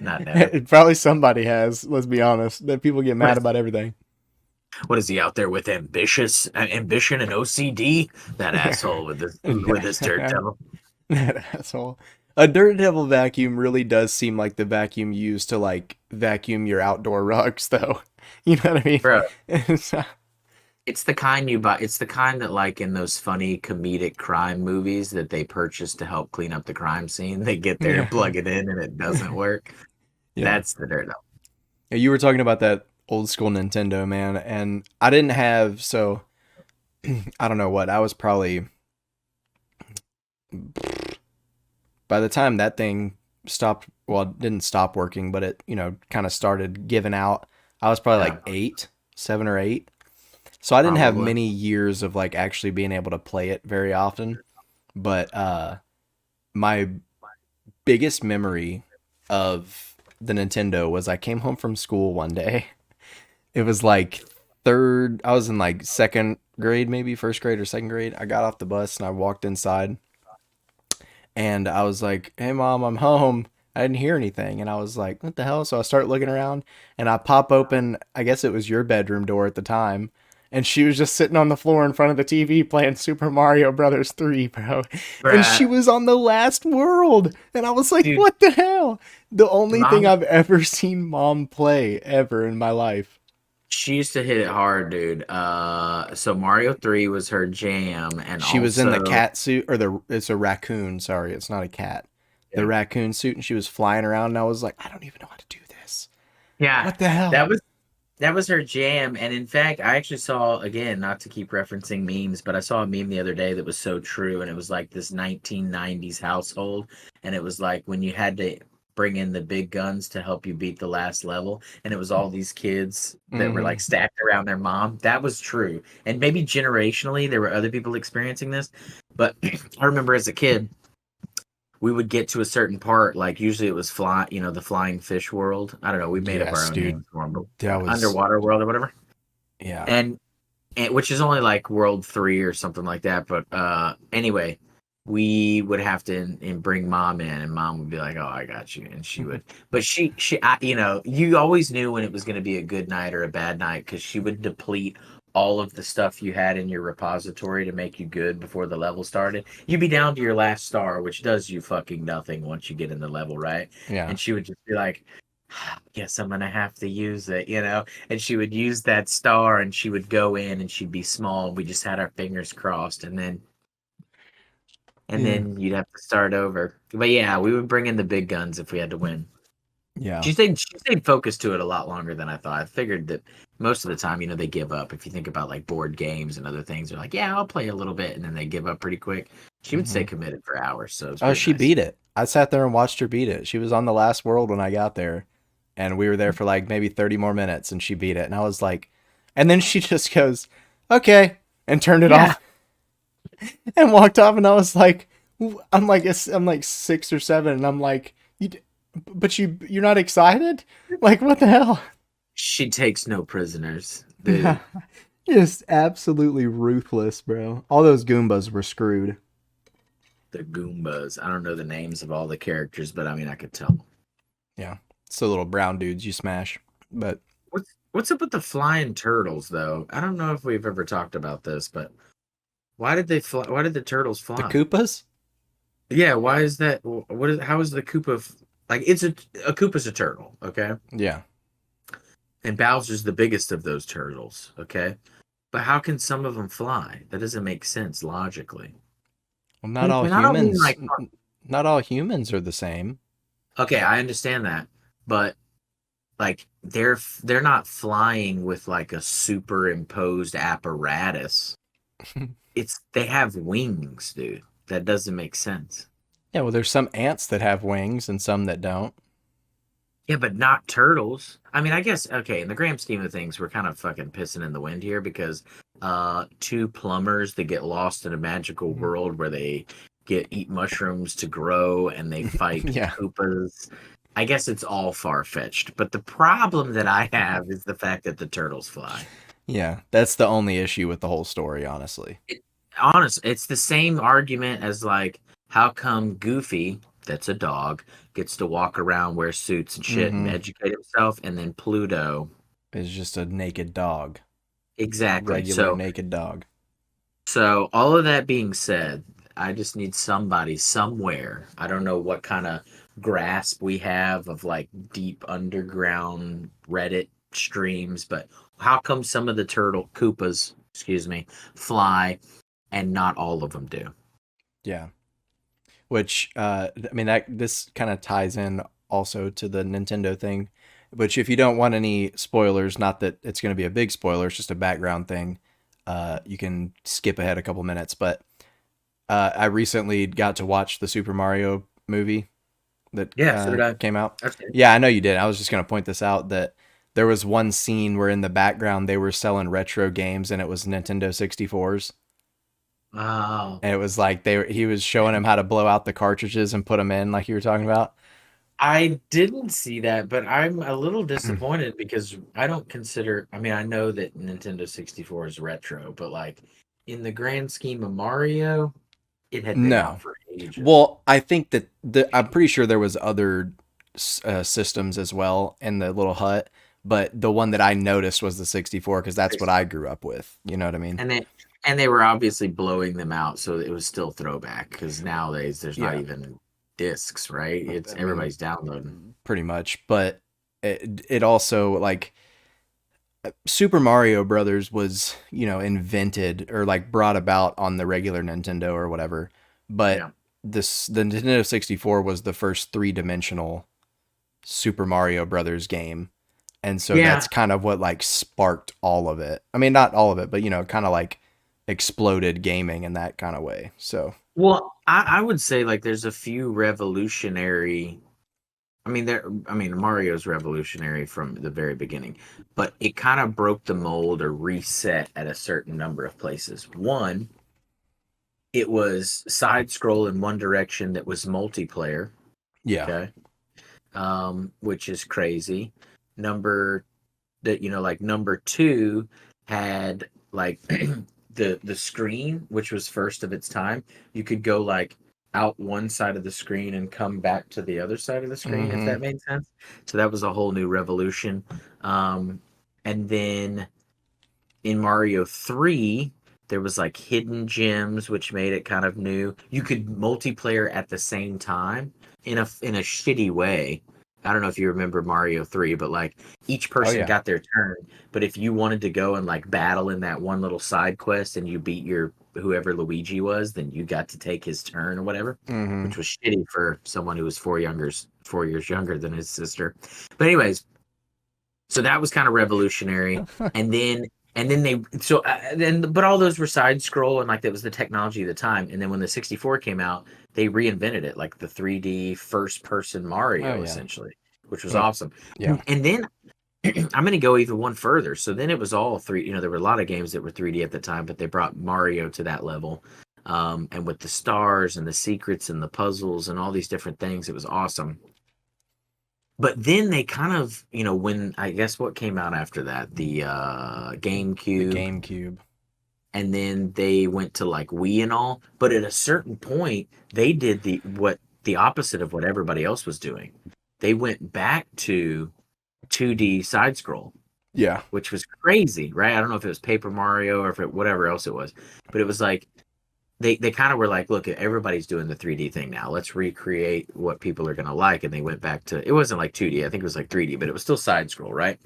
Not never. Probably somebody has. Let's be honest. That people get What mad is about everything. what is he out there with ambition and OCD? That asshole with this dirt devil. That asshole. A dirt devil vacuum really does seem like the vacuum used to like vacuum your outdoor rugs, though. You know what I mean? Bro, It's, it's the kind you buy. It's the kind that, like in those funny comedic crime movies that they purchase to help clean up the crime scene. They get there to yeah, plug it in and it doesn't work. yeah. That's the dirt devil. You were talking about that old school Nintendo, man, and I didn't have so I don't know what I was probably by the time that thing stopped. Well, it didn't stop working, but it kind of started giving out. I was probably Yeah, like 7 or 8. So I didn't have probably. many years of like actually being able to play it very often. But my biggest memory of the Nintendo was I came home from school one day. It was like third, I was in like second grade, maybe first grade or second grade. I got off the bus and I walked inside and I was like, "Hey mom, I'm home." I didn't hear anything and I was like, "What the hell?" So I start looking around and I pop open, I guess it was your bedroom door at the time, and she was just sitting on the floor in front of the TV playing Super Mario Brothers 3, bro. And she Bruh, was on the last world. And I was like, dude, "What the hell?" The only thing mom, I've ever seen mom play ever in my life. she used to hit it hard, dude. So Mario 3 was her jam, and She was in the also, cat suit, or it's a raccoon, sorry, it's not a cat. The yeah, raccoon suit, and she was flying around and I was like, "I don't even know how to do this. yeah, What the hell?" that was that was her jam. And in fact, I actually saw, again, not to keep referencing memes, but I saw a meme the other day that was so true, and it was like this 1990s household, and it was like when you had to bring in the big guns to help you beat the last level, and it was all these kids that were like Mhm. stacked around their mom. That was true. And maybe generationally there were other people experiencing this, but I remember as a kid we would get to a certain part, like usually it was the flying fish world. I don't know, we made up our Yes, own dude. names for them, That but was underwater world or whatever. yeah. And and which is only like World 3 or something like that. But anyway, we would have to and bring mom in, and mom would be like, "Oh, I got you," and she would. But you know, you always knew when it was going to be a good night or a bad night because she would deplete all of the stuff you had in your repository to make you good before the level started. You'd be down to your last star, which does you fucking nothing once you get in the level, right? Yeah. And she would just be like, guess I'm gonna have to use it, you know. And she would use that star, and she would go in, and she'd be small. We just had our fingers crossed, and Yeah. then you'd have to start over. But yeah, we would bring in the big guns if we had to win. Yeah. She stayed focused to it a lot longer than I thought. I figured that most of the time, you know, they give up. If you think about like board games and other things, they're like, yeah, I'll play a little bit, and then they give up pretty quick. She would stay Hmm. committed for hours, so it's Oh, pretty she nice. beat it. I sat there and watched her beat it. She was on the last world when I got there, and we were there for like maybe 30 more minutes, and she beat it. And I was like, and then she just goes, okay, and turned it Yeah, off and walked off. And I was like, I'm like 6 or 7, and I'm like, but you're not excited? Like, what the hell? she takes no prisoners. The Just absolutely ruthless, bro. All those Goombas were screwed. the Goombas. I don't know the names of all the characters, but I mean, I could tell. Yeah. It's the little brown dudes you smash. But What's up with the flying turtles though? I don't know if we've ever talked about this, but why did they fly? Why did the turtles the fly? Koopas? Yeah, why is that? What is? How is the Koopa? Like it's a Koopa's a turtle, okay, Yeah. and Bowser's the biggest of those turtles, okay. But how can some of them fly? That doesn't make sense logically. Well, not all And I don't mean humans like not all humans are the same. okay, I understand that, but like they're not flying with like a superimposed apparatus. It's they have wings, dude. That doesn't make sense. Yeah, well there's some ants that have wings and some that don't. Yeah, but not turtles. I mean, I guess okay, in the grand scheme of things, we're kind of fucking pissing in the wind here because two plumbers that get lost in a magical world where they get eat mushrooms to grow and they fight Yeah. Koopas. I guess it's all far fetched, but the problem that I have is the fact that the turtles fly. Yeah, that's the only issue with the whole story, honestly. It, honest, it's the same argument as like, how come Goofy, that's a dog, gets to walk around, wear suits and shit, and Mhm. educate himself, and then Pluto, It's just a naked dog. exactly. Regular naked dog. So all of that being said, I just need somebody somewhere. I don't know what kind of grasp we have of like deep underground Reddit streams, but how come some of the turtle Koopas, excuse me, fly and not all of them do? Yeah. Which I mean that this kind of ties in also to the Nintendo thing, which if you don't want any spoilers, not that it's going to be a big spoiler, it's just a background thing. You can skip ahead a couple minutes, but I recently got to watch the Super Mario movie that Yeah, so did I. came out. I've seen it. Yeah, I know you did. I was just going to point this out that there was one scene where in the background they were selling retro games and it was Nintendo 64s. Wow. And it was like he was showing him how to blow out the cartridges and put them in like you were talking about. I didn't see that, but I'm a little disappointed because I don't consider, I mean, I know that Nintendo 64 is retro, but like in the grand scheme of Mario, it had been out No. for ages. Well, I think that I'm pretty sure there was other systems as well in the little hut, but the one that I noticed was the 64 because that's what I grew up with. You know what I mean? And they were obviously blowing them out, so it was still throwback because nowadays there's not Yeah. even discs, right? It's I mean, everybody's downloading. pretty much. But it also like Super Mario Brothers was, invented or like brought about on the regular Nintendo or whatever. But Yeah. the Nintendo 64 was the first three-dimensional Super Mario Brothers game. And so Yeah. that's kind of what like sparked all of it. I mean, not all of it, but kind of like exploded gaming in that kind of way. So, Well, I would say like there's a few revolutionary. I mean, Mario's revolutionary from the very beginning, but it kind of broke the mold or reset at a certain number of places. One, it was side scroll in one direction that was multiplayer. yeah. Okay. Which is crazy. Number that like number two had like the screen, which was first of its time, you could go like out one side of the screen and come back to the other side of the screen, if Mm-hmm. that made sense. So that was a whole new revolution. Um, and then in Mario 3, there was like hidden gems, which made it kind of new. You could multiplayer at the same time in a shitty way. I don't know if you remember Mario 3, but like each Oh person yeah. got their turn. But if you wanted to go and like battle in that one little side quest and you beat your whoever Luigi was, then you got to take his turn or whatever, Mm-hmm. which was shitty for someone who was 4 years younger than his sister. But anyways, so that was kind of revolutionary. And then they then but all those were side scroll and like that was the technology of the time. And then when the 64 came out, they reinvented it, like the 3D first person Oh Mario yeah. essentially, which was Well, awesome. yeah. And then I'm going to go even one further. So then it was all three, there were a lot of games that were 3D at the time, but they brought Mario to that level. And with the stars and the secrets and the puzzles and all these different things, it was awesome. But then they kind of, when I guess what came out after that, the The GameCube, GameCube. and then they went to like Wii and all. But at a certain point, they did the opposite of what everybody else was doing. They went back to 2D side scroll, Yeah. which was crazy, right? I don't know if it was Paper Mario or if it whatever else it was, but it was like they kind of were like, look, everybody's doing the 3D thing now. Let's recreate what people are going to like. And they went back to, it wasn't like 2D. I think it was like 3D, but it was still side scroll, right?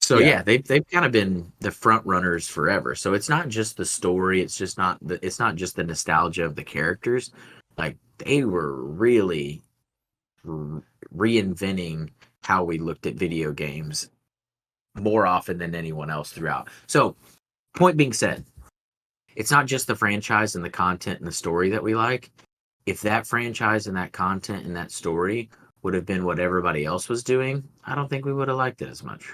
So Yeah. yeah, they've kind of been the front runners forever. So it's not just the story. It's not just the nostalgia of the characters. Like they were really reinventing how we looked at video games more often than anyone else throughout. So point being said, it's not just the franchise and the content and the story that we like. If that franchise and that content and that story would have been what everybody else was doing, I don't think we would have liked it as much.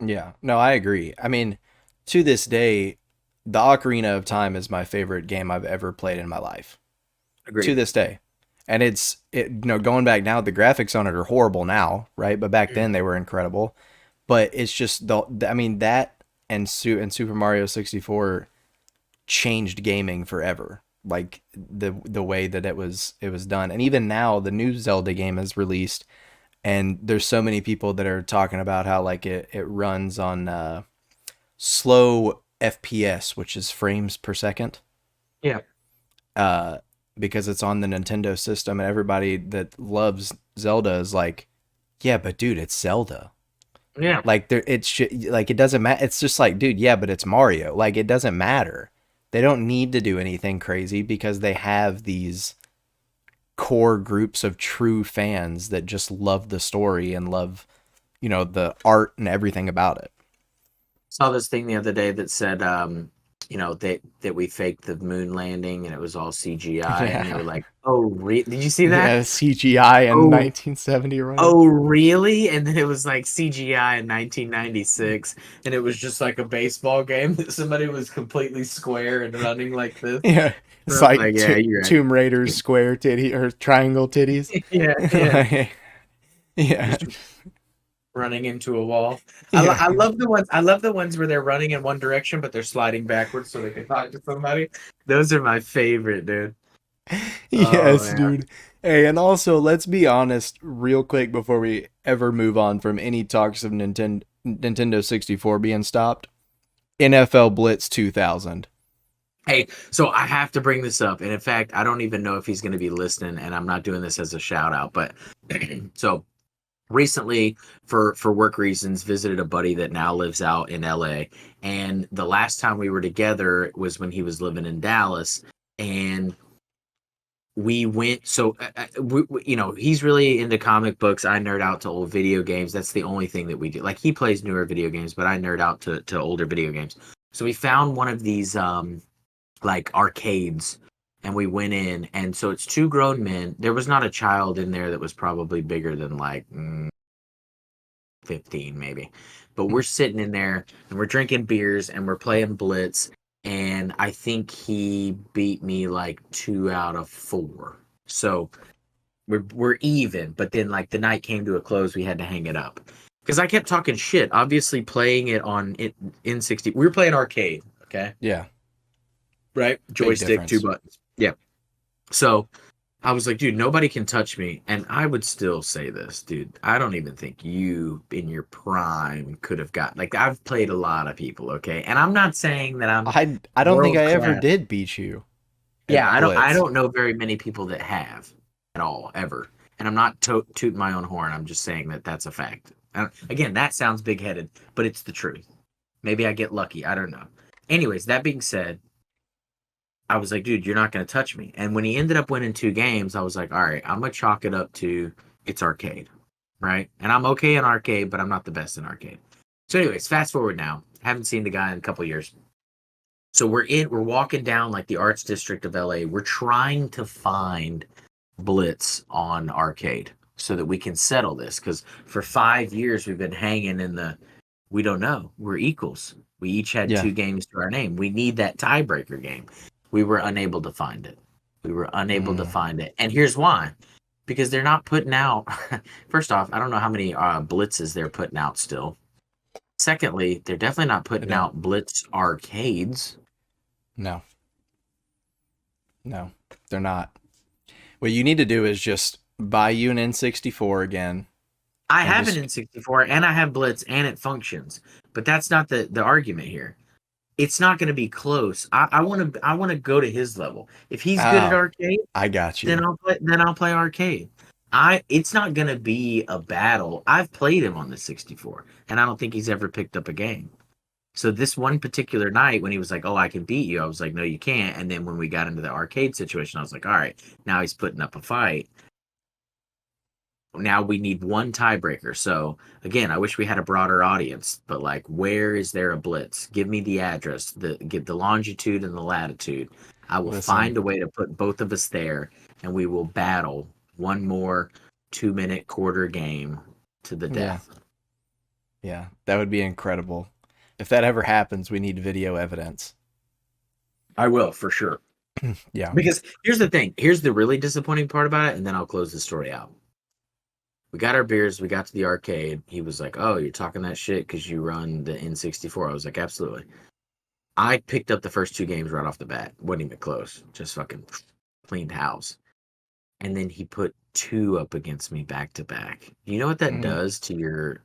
Yeah. No, I agree. I mean, to this day, the Ocarina of Time is my favorite game I've ever played in my life. To Agreed. this day. And going back now, the graphics on it are horrible now, right? But back then they were incredible. But it's just I mean that and Super Mario 64 changed gaming forever. Like the way that it was done. And even now the new Zelda game is released and there's so many people that are talking about how like it runs on slow FPS, which is frames per second. Yeah. Uh because it's on the Nintendo system and everybody that loves Zelda is like, yeah, but dude, it's Zelda. Yeah. Like like it doesn't matter. It's just like, dude, yeah, but it's Mario. Like it doesn't matter. They don't need to do anything crazy because they have these core groups of true fans that just love the story and love, the art and everything about it. Saw this thing the other day that said, that we faked the moon landing and it was all CGI, and they were Yeah. like, "Oh, did you see that? Yeah, CGI in Oh, 1970 or whatever. oh, really?" And then it was like CGI in 1996, and it was just like a baseball game that somebody was completely square and running like this. Yeah. And It's I was like like, "Yeah, you're right." Tomb Raider's square titty or triangle titties. Yeah, yeah. Like, yeah. Just running into a wall. I Yeah. love the ones. I love the ones where they're running in one direction but they're sliding backwards so they can talk to somebody. Those are my favorite, dude. Oh Yes, yeah. dude. Hey, and also let's be honest real quick before we ever move on from any talks of Nintendo 64 being stopped. NFL Blitz 2000. Hey, so I have to bring this up, and in fact, I don't even know if he's going to be listening, and I'm not doing this as a shout out, but so recently for work reasons visited a buddy that now lives out in LA, and the last time we were together was when he was living in Dallas, and we went he's really into comic books. I nerd out to old video games. That's the only thing that we do. Like he plays newer video games, but I nerd out to older video games. So we found one of these like arcades, and we went in, and so it's two grown men. There was not a child in there that was probably bigger than like 15 maybe, but we're sitting in there and we're drinking beers and we're playing blitz, and I think he beat me like 2 out of 4. So we're even, but then like the night came to a close, we had to hang it up. because I kept talking shit. Obviously, playing it on it in 60. We were playing arcade, okay, Yeah, right? big Joystick, two difference. buttons. Yeah. So I was like, dude, nobody can touch me. And I would still say this, dude. I don't even think you in your prime could have got like I've played a lot of people, okay? And I'm not saying that I'm I don't think world I ever class. did beat you Yeah, at I Blitz. don't know very many people that have at all ever. And I'm not tooting my own horn. I'm just saying that that's a fact. Again, that sounds big headed, but it's the truth. Maybe I get lucky. I don't know. Anyways, that being said, I was like, dude, you're not going to touch me. And when he ended up winning two games, I was like, all right, I'm going to chalk it up to it's arcade, right? And I'm okay in arcade, but I'm not the best in arcade. So, anyways, fast forward now. Haven't seen the guy in a couple years. So we're walking down like the arts district of LA. We're trying to find Blitz on arcade so that we can settle this because for 5 years we've been hanging in the we don't know. We're equals. We each had Yeah. two games to our name. We need that tiebreaker game. We were unable to find it. We were unable to Mm, find it. And here's why. Because they're not putting out first off, I don't know how many blitzes they're putting out still. Secondly, they're definitely not I putting don't. out blitz arcades. No, no, they're not. What you need to do is just buy you an N64 again I and have an just N64 and I have blitz and it functions. But that's not the argument here. It's not going to be close. I want to go to his level. If he's good at oh, arcade, I got then you. I'll play arcade. It's not gonna be a battle. I've played him on the 64, and I don't think he's ever picked up a game. So this one particular night when he was like, "Oh, I can beat you," I was like, "No, you can't." And then when we got into the arcade situation, I was like, "All right, now he's putting up a fight. Now we need one tiebreaker." So again, I wish we had a broader audience, but like, where is there a blitz? Give me the address, give the longitude and the latitude. I will Listen, find a way to put both of us there, and we will battle one more 2 minute quarter game to the yeah, death. yeah, that would be incredible. If that ever happens, we need video evidence. I will for sure. Yeah. Because here's the thing. Here's the really disappointing part about it, and then I'll close the story out. We got our beers. We got to the arcade. He was like, "Oh, you're talking that shit because you run the N64." I was like, "Absolutely." I picked up the first two games right off the bat. Wasn't even close. Just fucking cleaned house. And then he put two up against me back to back. You know what that Mm. does to your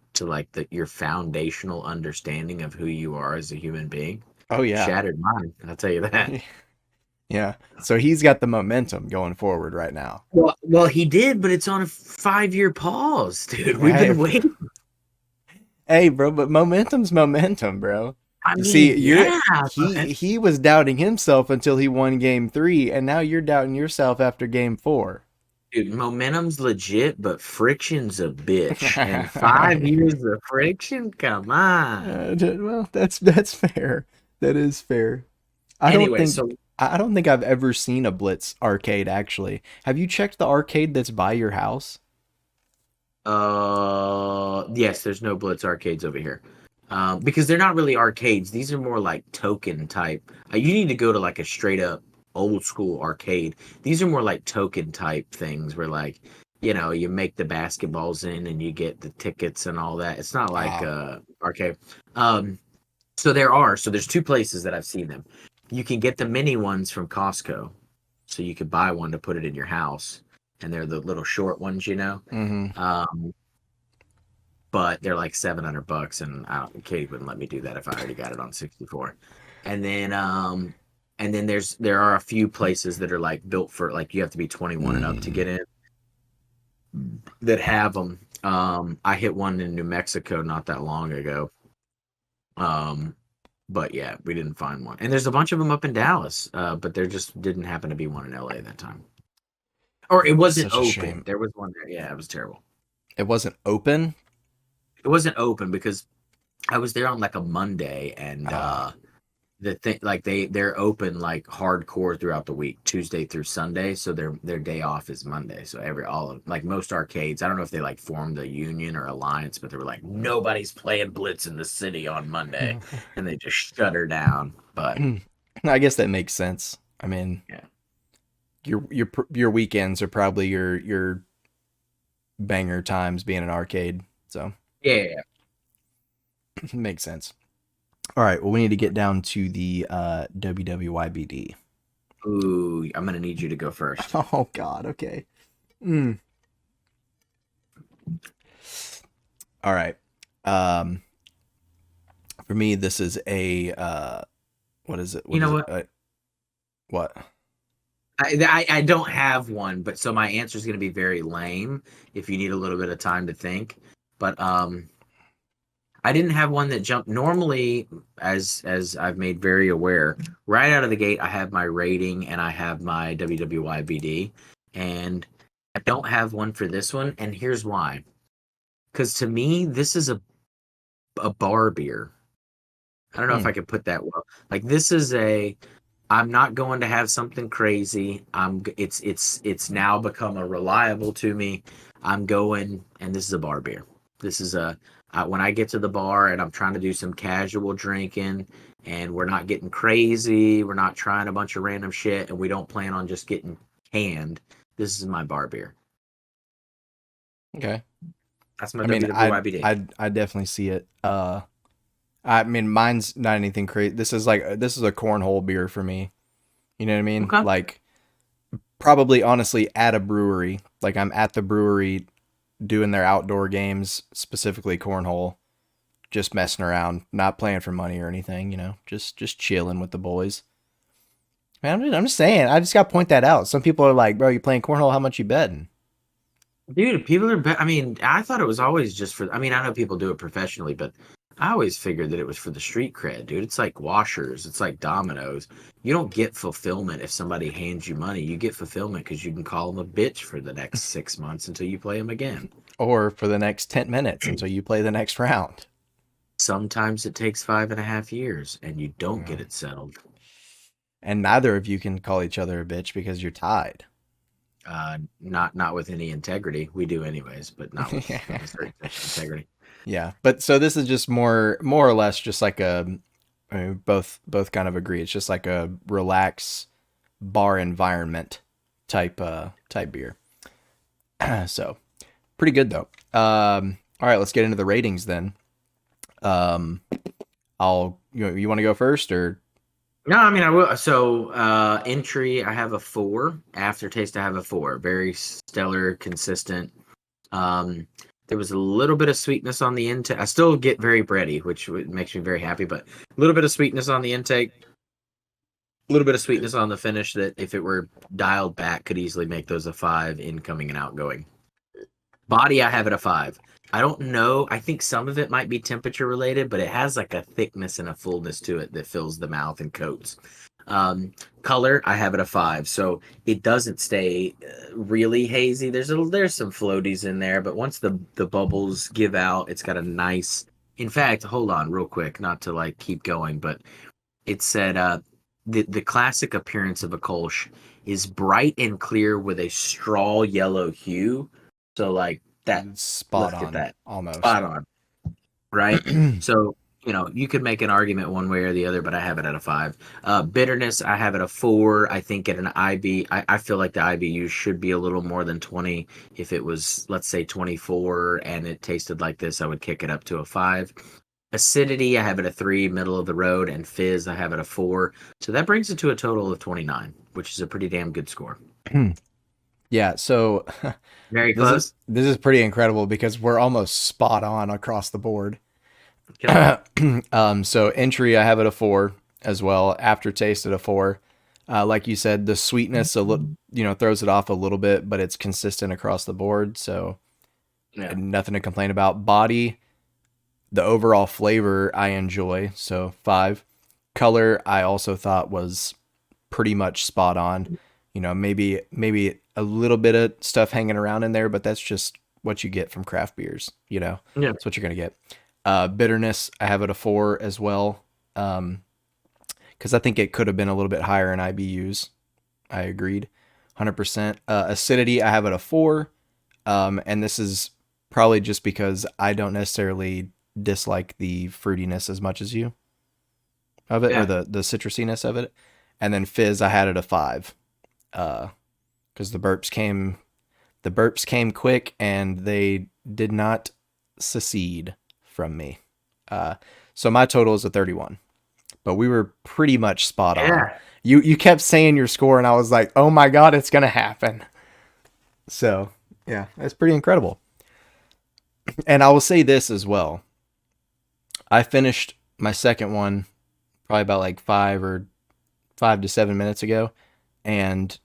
foundational understanding of who you are as a human being? Oh yeah. Shattered mine, I'll tell you that. Yeah. So he's got the momentum going forward right now. Well, he did, but it's on a 5 year pause, dude. We've Hey, been waiting. hey, bro, but momentum's momentum, bro. I See, mean, you're yeah, but he was doubting himself until he won game 3, and now you're doubting yourself after game 4. dude, momentum's legit, but friction's a bitch. And 5 years of friction? Come on. Well, that's fair. That is fair. I don't Anyway, think so I don't think I've ever seen a Blitz arcade actually. Have you checked the arcade that's by your house? yes, there's no Blitz arcades over here. Because they're not really arcades. These are more like token type. You need to go to like a straight up old school arcade. These are more like token type things where like, you make the basketballs in and you get the tickets and all that. It's not like Ah. arcade. So there's two places that I've seen them. You can get the mini ones from Costco. So you could buy one to put it in your house. And they're the little short ones. Mhm. Um, but they're like $700, and Katie wouldn't let me do that if I already got it on 64. And then there are a few places that are like built for like you have to be 21 and up to Mm. get in that have them. I hit one in New Mexico not that long ago. Um, but yeah, we didn't find one. And there's a bunch of them up in Dallas, but there just didn't happen to be one in LA that time. Or it wasn't Such a open. shame. There was one there. Yeah, it was terrible. It wasn't open. It wasn't open because I was there on like a Monday, and Ah. the thing like they're open like hardcore throughout the week, Tuesday through Sunday. So their day off is Monday. So all of like most arcades, I don't know if they like formed a union or alliance, but they were like nobody's playing Blitz in the city on Monday, and they just shut her down. But I guess that makes sense. I mean, yeah, your weekends are probably your banger times being an arcade. So, yeah. Makes sense. All right. Well, we need to get down to the WWYBD. Ooh, I'm gonna need you to go first. Oh God. Okay. Mm. All right. Um, for me, this is a what is it? You What know is it? what? What? I don't have one, but so my answer is gonna be very lame if you need a little bit of time to think. But I didn't have one that jumped. Normally, as I've made very aware, right out of the gate, I have my rating and I have my WWYBD, and I don't have one for this one. And here's why: because to me, this is a bar beer. I don't know if Hmm. I could put that well. Like this is a I'm not going to have something crazy. It's now become a reliable to me. I'm going, and this is a bar beer. This is a when I get to the bar and I'm trying to do some casual drinking, and we're not getting crazy. We're not trying a bunch of random shit, and we don't plan on just getting canned. This is my bar beer. Okay. That's my I mean, I WWIBD. I I definitely see it. I mean, mine's not anything crazy. This is a cornhole beer for me. You know what I mean? Okay. Like probably honestly at a brewery. Like I'm at the brewery doing their outdoor games, specifically cornhole, just messing around, not playing for money or anything. Just chilling with the boys. Man, I'm just saying. I just got to point that out. Some people are like, "Bro, you playing cornhole? How much you betting?" Dude, people are. I mean, I thought it was always just for. I mean, I know people do it professionally, but I always figured that it was for the street cred, dude. It's like washers. It's like dominoes. You don't get fulfillment if somebody hands you money. You get fulfillment because you can call them a bitch for the next 6 months until you play them again. Or for the next 10 minutes until you play the next round. Sometimes it takes 5.5 years and you don't get Yeah. it settled. And neither of you can call each other a bitch because you're tied. Not with any integrity. We do anyways, but not with a certain sense of integrity. Yeah, but so this is just more or less just like a. I mean, both kind of agree. It's just like a relax bar environment type beer. So pretty good though. All right, let's get into the ratings then. Um, you want to go first or No, I mean I will. So entry, I have a 4. Aftertaste, I have a 4. Very stellar, consistent. Um, there was a little bit of sweetness on the intake. I still get very bready, which makes me very happy. But a little bit of sweetness on the intake, a little bit of sweetness on the finish. That if it were dialed back, could easily make those a 5 incoming and outgoing. Body, I have it a 5. I don't know. I think some of it might be temperature related, but it has like a thickness and a fullness to it that fills the mouth and coats. Color, I have it a 5. So it doesn't stay really hazy. There's some floaties in there, but once the bubbles give out, it's got a nice. In fact, hold on real quick, not to like keep going, but it said the classic appearance of a Kolsch is bright and clear with a straw yellow hue. So like that, spot let's get on that almost? spot on, right? So you could make an argument one way or the other, but I have it at a 5. Bitterness, I have it a 4. I think at an IB, I feel like the IBU should be a little more than 20. If it was, let's say, 24 and it tasted like this, I would kick it up to a 5. Acidity, I have it a 3, middle of the road, and fizz, I have it a 4. So that brings it to a total of 29, which is a pretty damn good score. Yeah, so Very this is close. this is pretty incredible because we're almost spot on across the board. Okay. So entry, I have it a 4 as well. Aftertaste at a 4. Like you said, the sweetness throws it off a little bit, but it's consistent across the board. So Yeah. nothing to complain about. Body, the overall flavor I enjoy. So 5. Color, I also thought was pretty much spot on. Maybe a little bit of stuff hanging around in there, but that's just what you get from craft beers. Yeah. That's what you're gonna get. Bitterness, I have it a 4 as well, because I think it could have been a little bit higher in IBUs. I agreed, 100%. Acidity, I have it a 4, and this is probably just because I don't necessarily dislike the fruitiness as much as you of it, or Yeah. the citrusiness of it. And then fizz, I had it a 5, because the burps came quick and they did not secede from me. So my total is a 31, but we were pretty much spot on. Yeah. You kept saying your score, and I was like, oh my god, it's gonna happen. So yeah, that's pretty incredible. And I will say this as well. I finished my second one probably about like 5 to 7 minutes ago, and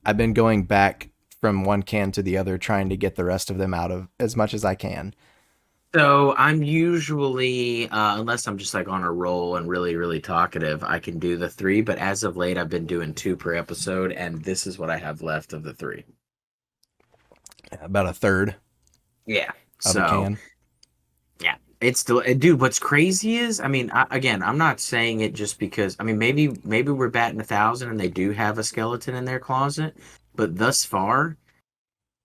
I've been going back from one can to the other trying to get the rest of them out of as much as I can. So I'm usually, unless I'm just like on a roll and really, really talkative, I can do the three. But as of late, I've been doing two per episode, and this is what I have left of the three. About a third Yeah. of a So can. yeah, it's still, dude. What's crazy is, I mean, again, I'm not saying it just because. I mean, maybe we're batting 1,000, and they do have a skeleton in their closet, but thus far,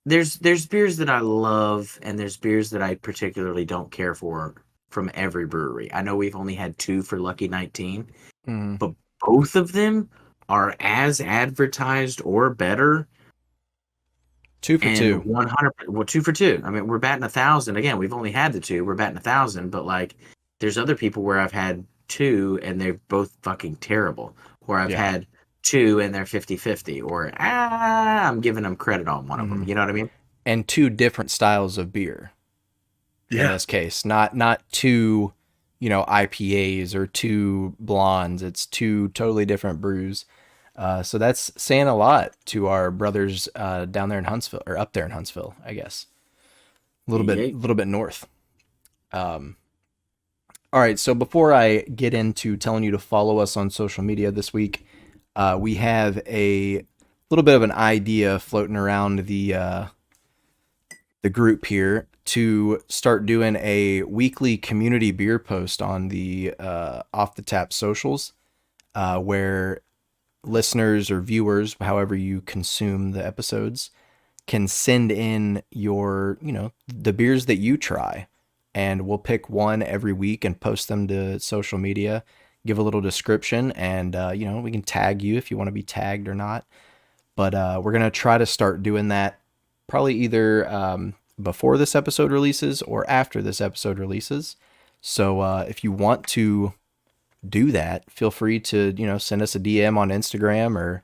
there's beers that I love, and there's beers that I particularly don't care for from every brewery. I know we've only had two for Lucky 19, Mm. but both of them are as advertised or better. Two for And two. 100, well, two for two. I mean, we're batting 1,000. Again, we've only had the two. We're batting 1,000, but like, there's other people where I've had two and they're both fucking terrible. Or I've Yeah. had two and they're 50-50. Or I'm giving them credit on one of them. Mm. You know what I mean? And two different styles of beer in Yeah. this case. Not two, IPAs or two blondes. It's two totally different brews. So that's saying a lot to our brothers down there in Huntsville, or up there in Huntsville, I guess. A Yeah. little bit north. Um, all right. So before I get into telling you to follow us on social media this week, we have a little bit of an idea floating around the group here to start doing a weekly community beer post on the Off the Tap socials, where listeners or viewers, however you consume the episodes, can send in the beers that you try, and we'll pick one every week and post them to social media. Give a little description, and we can tag you if you want to be tagged or not. But we're gonna try to start doing that probably either before this episode releases or after this episode releases. So if you want to do that, feel free to send us a DM on Instagram or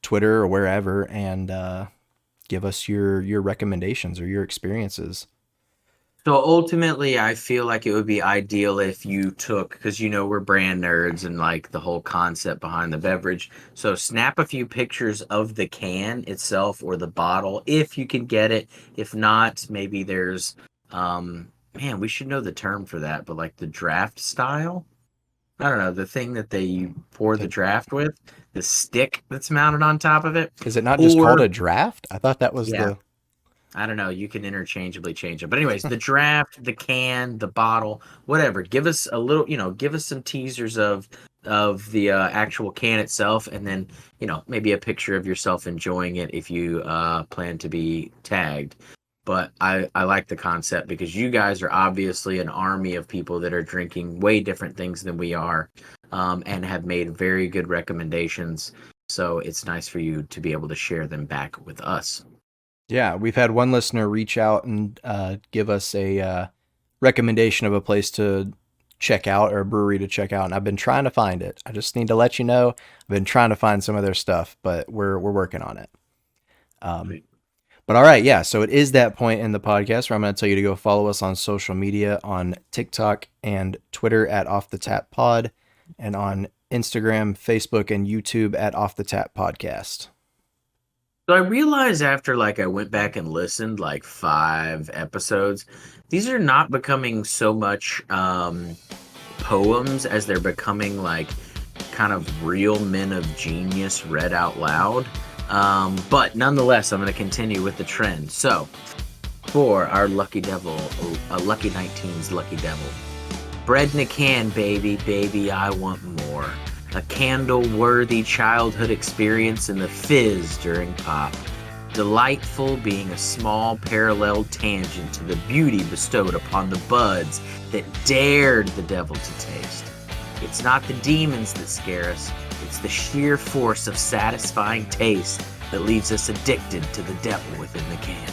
Twitter or wherever, and give us your recommendations or your experiences. So ultimately, I feel like it would be ideal if you took, because we're brand nerds and like the whole concept behind the beverage. So snap a few pictures of the can itself or the bottle if you can get it. If not, maybe there's, man, we should know the term for that, but like the draft style. I don't know, the thing that they pour the The, draft with, the stick that's mounted on top of it. is it not just called Or, a draft? I thought that was yeah, the. I don't know. You can interchangeably change it. But anyways, the draft, the can, the bottle, whatever. Give us a little, give us some teasers of the actual can itself, and then maybe a picture of yourself enjoying it if you plan to be tagged. But I like the concept because you guys are obviously an army of people that are drinking way different things than we are, and have made very good recommendations. So it's nice for you to be able to share them back with us. Yeah, we've had one listener reach out and give us a recommendation of a place to check out or a brewery to check out, and I've been trying to find it. I just need to let you know I've been trying to find some of their stuff, but we're working on it. Um, but all right, yeah. So it is that point in the podcast where I'm going to tell you to go follow us on social media on TikTok and Twitter at Off the Tap Pod, and on Instagram, Facebook, and YouTube at Off the Tap Podcast. So I realized after like I went back and listened like 5 episodes, these are not becoming so much poems as they're becoming like kind of real men of genius read out loud. But nonetheless, I'm going to continue with the trend. So for our lucky devil, Lucky 19's lucky devil, bread in a can, baby, baby, I want more. A candle-worthy childhood experience in the fizz during pop. Delightful being a small parallel tangent to the beauty bestowed upon the buds that dared the devil to taste. It's not the demons that scare us, it's the sheer force of satisfying taste that leaves us addicted to the devil within the can.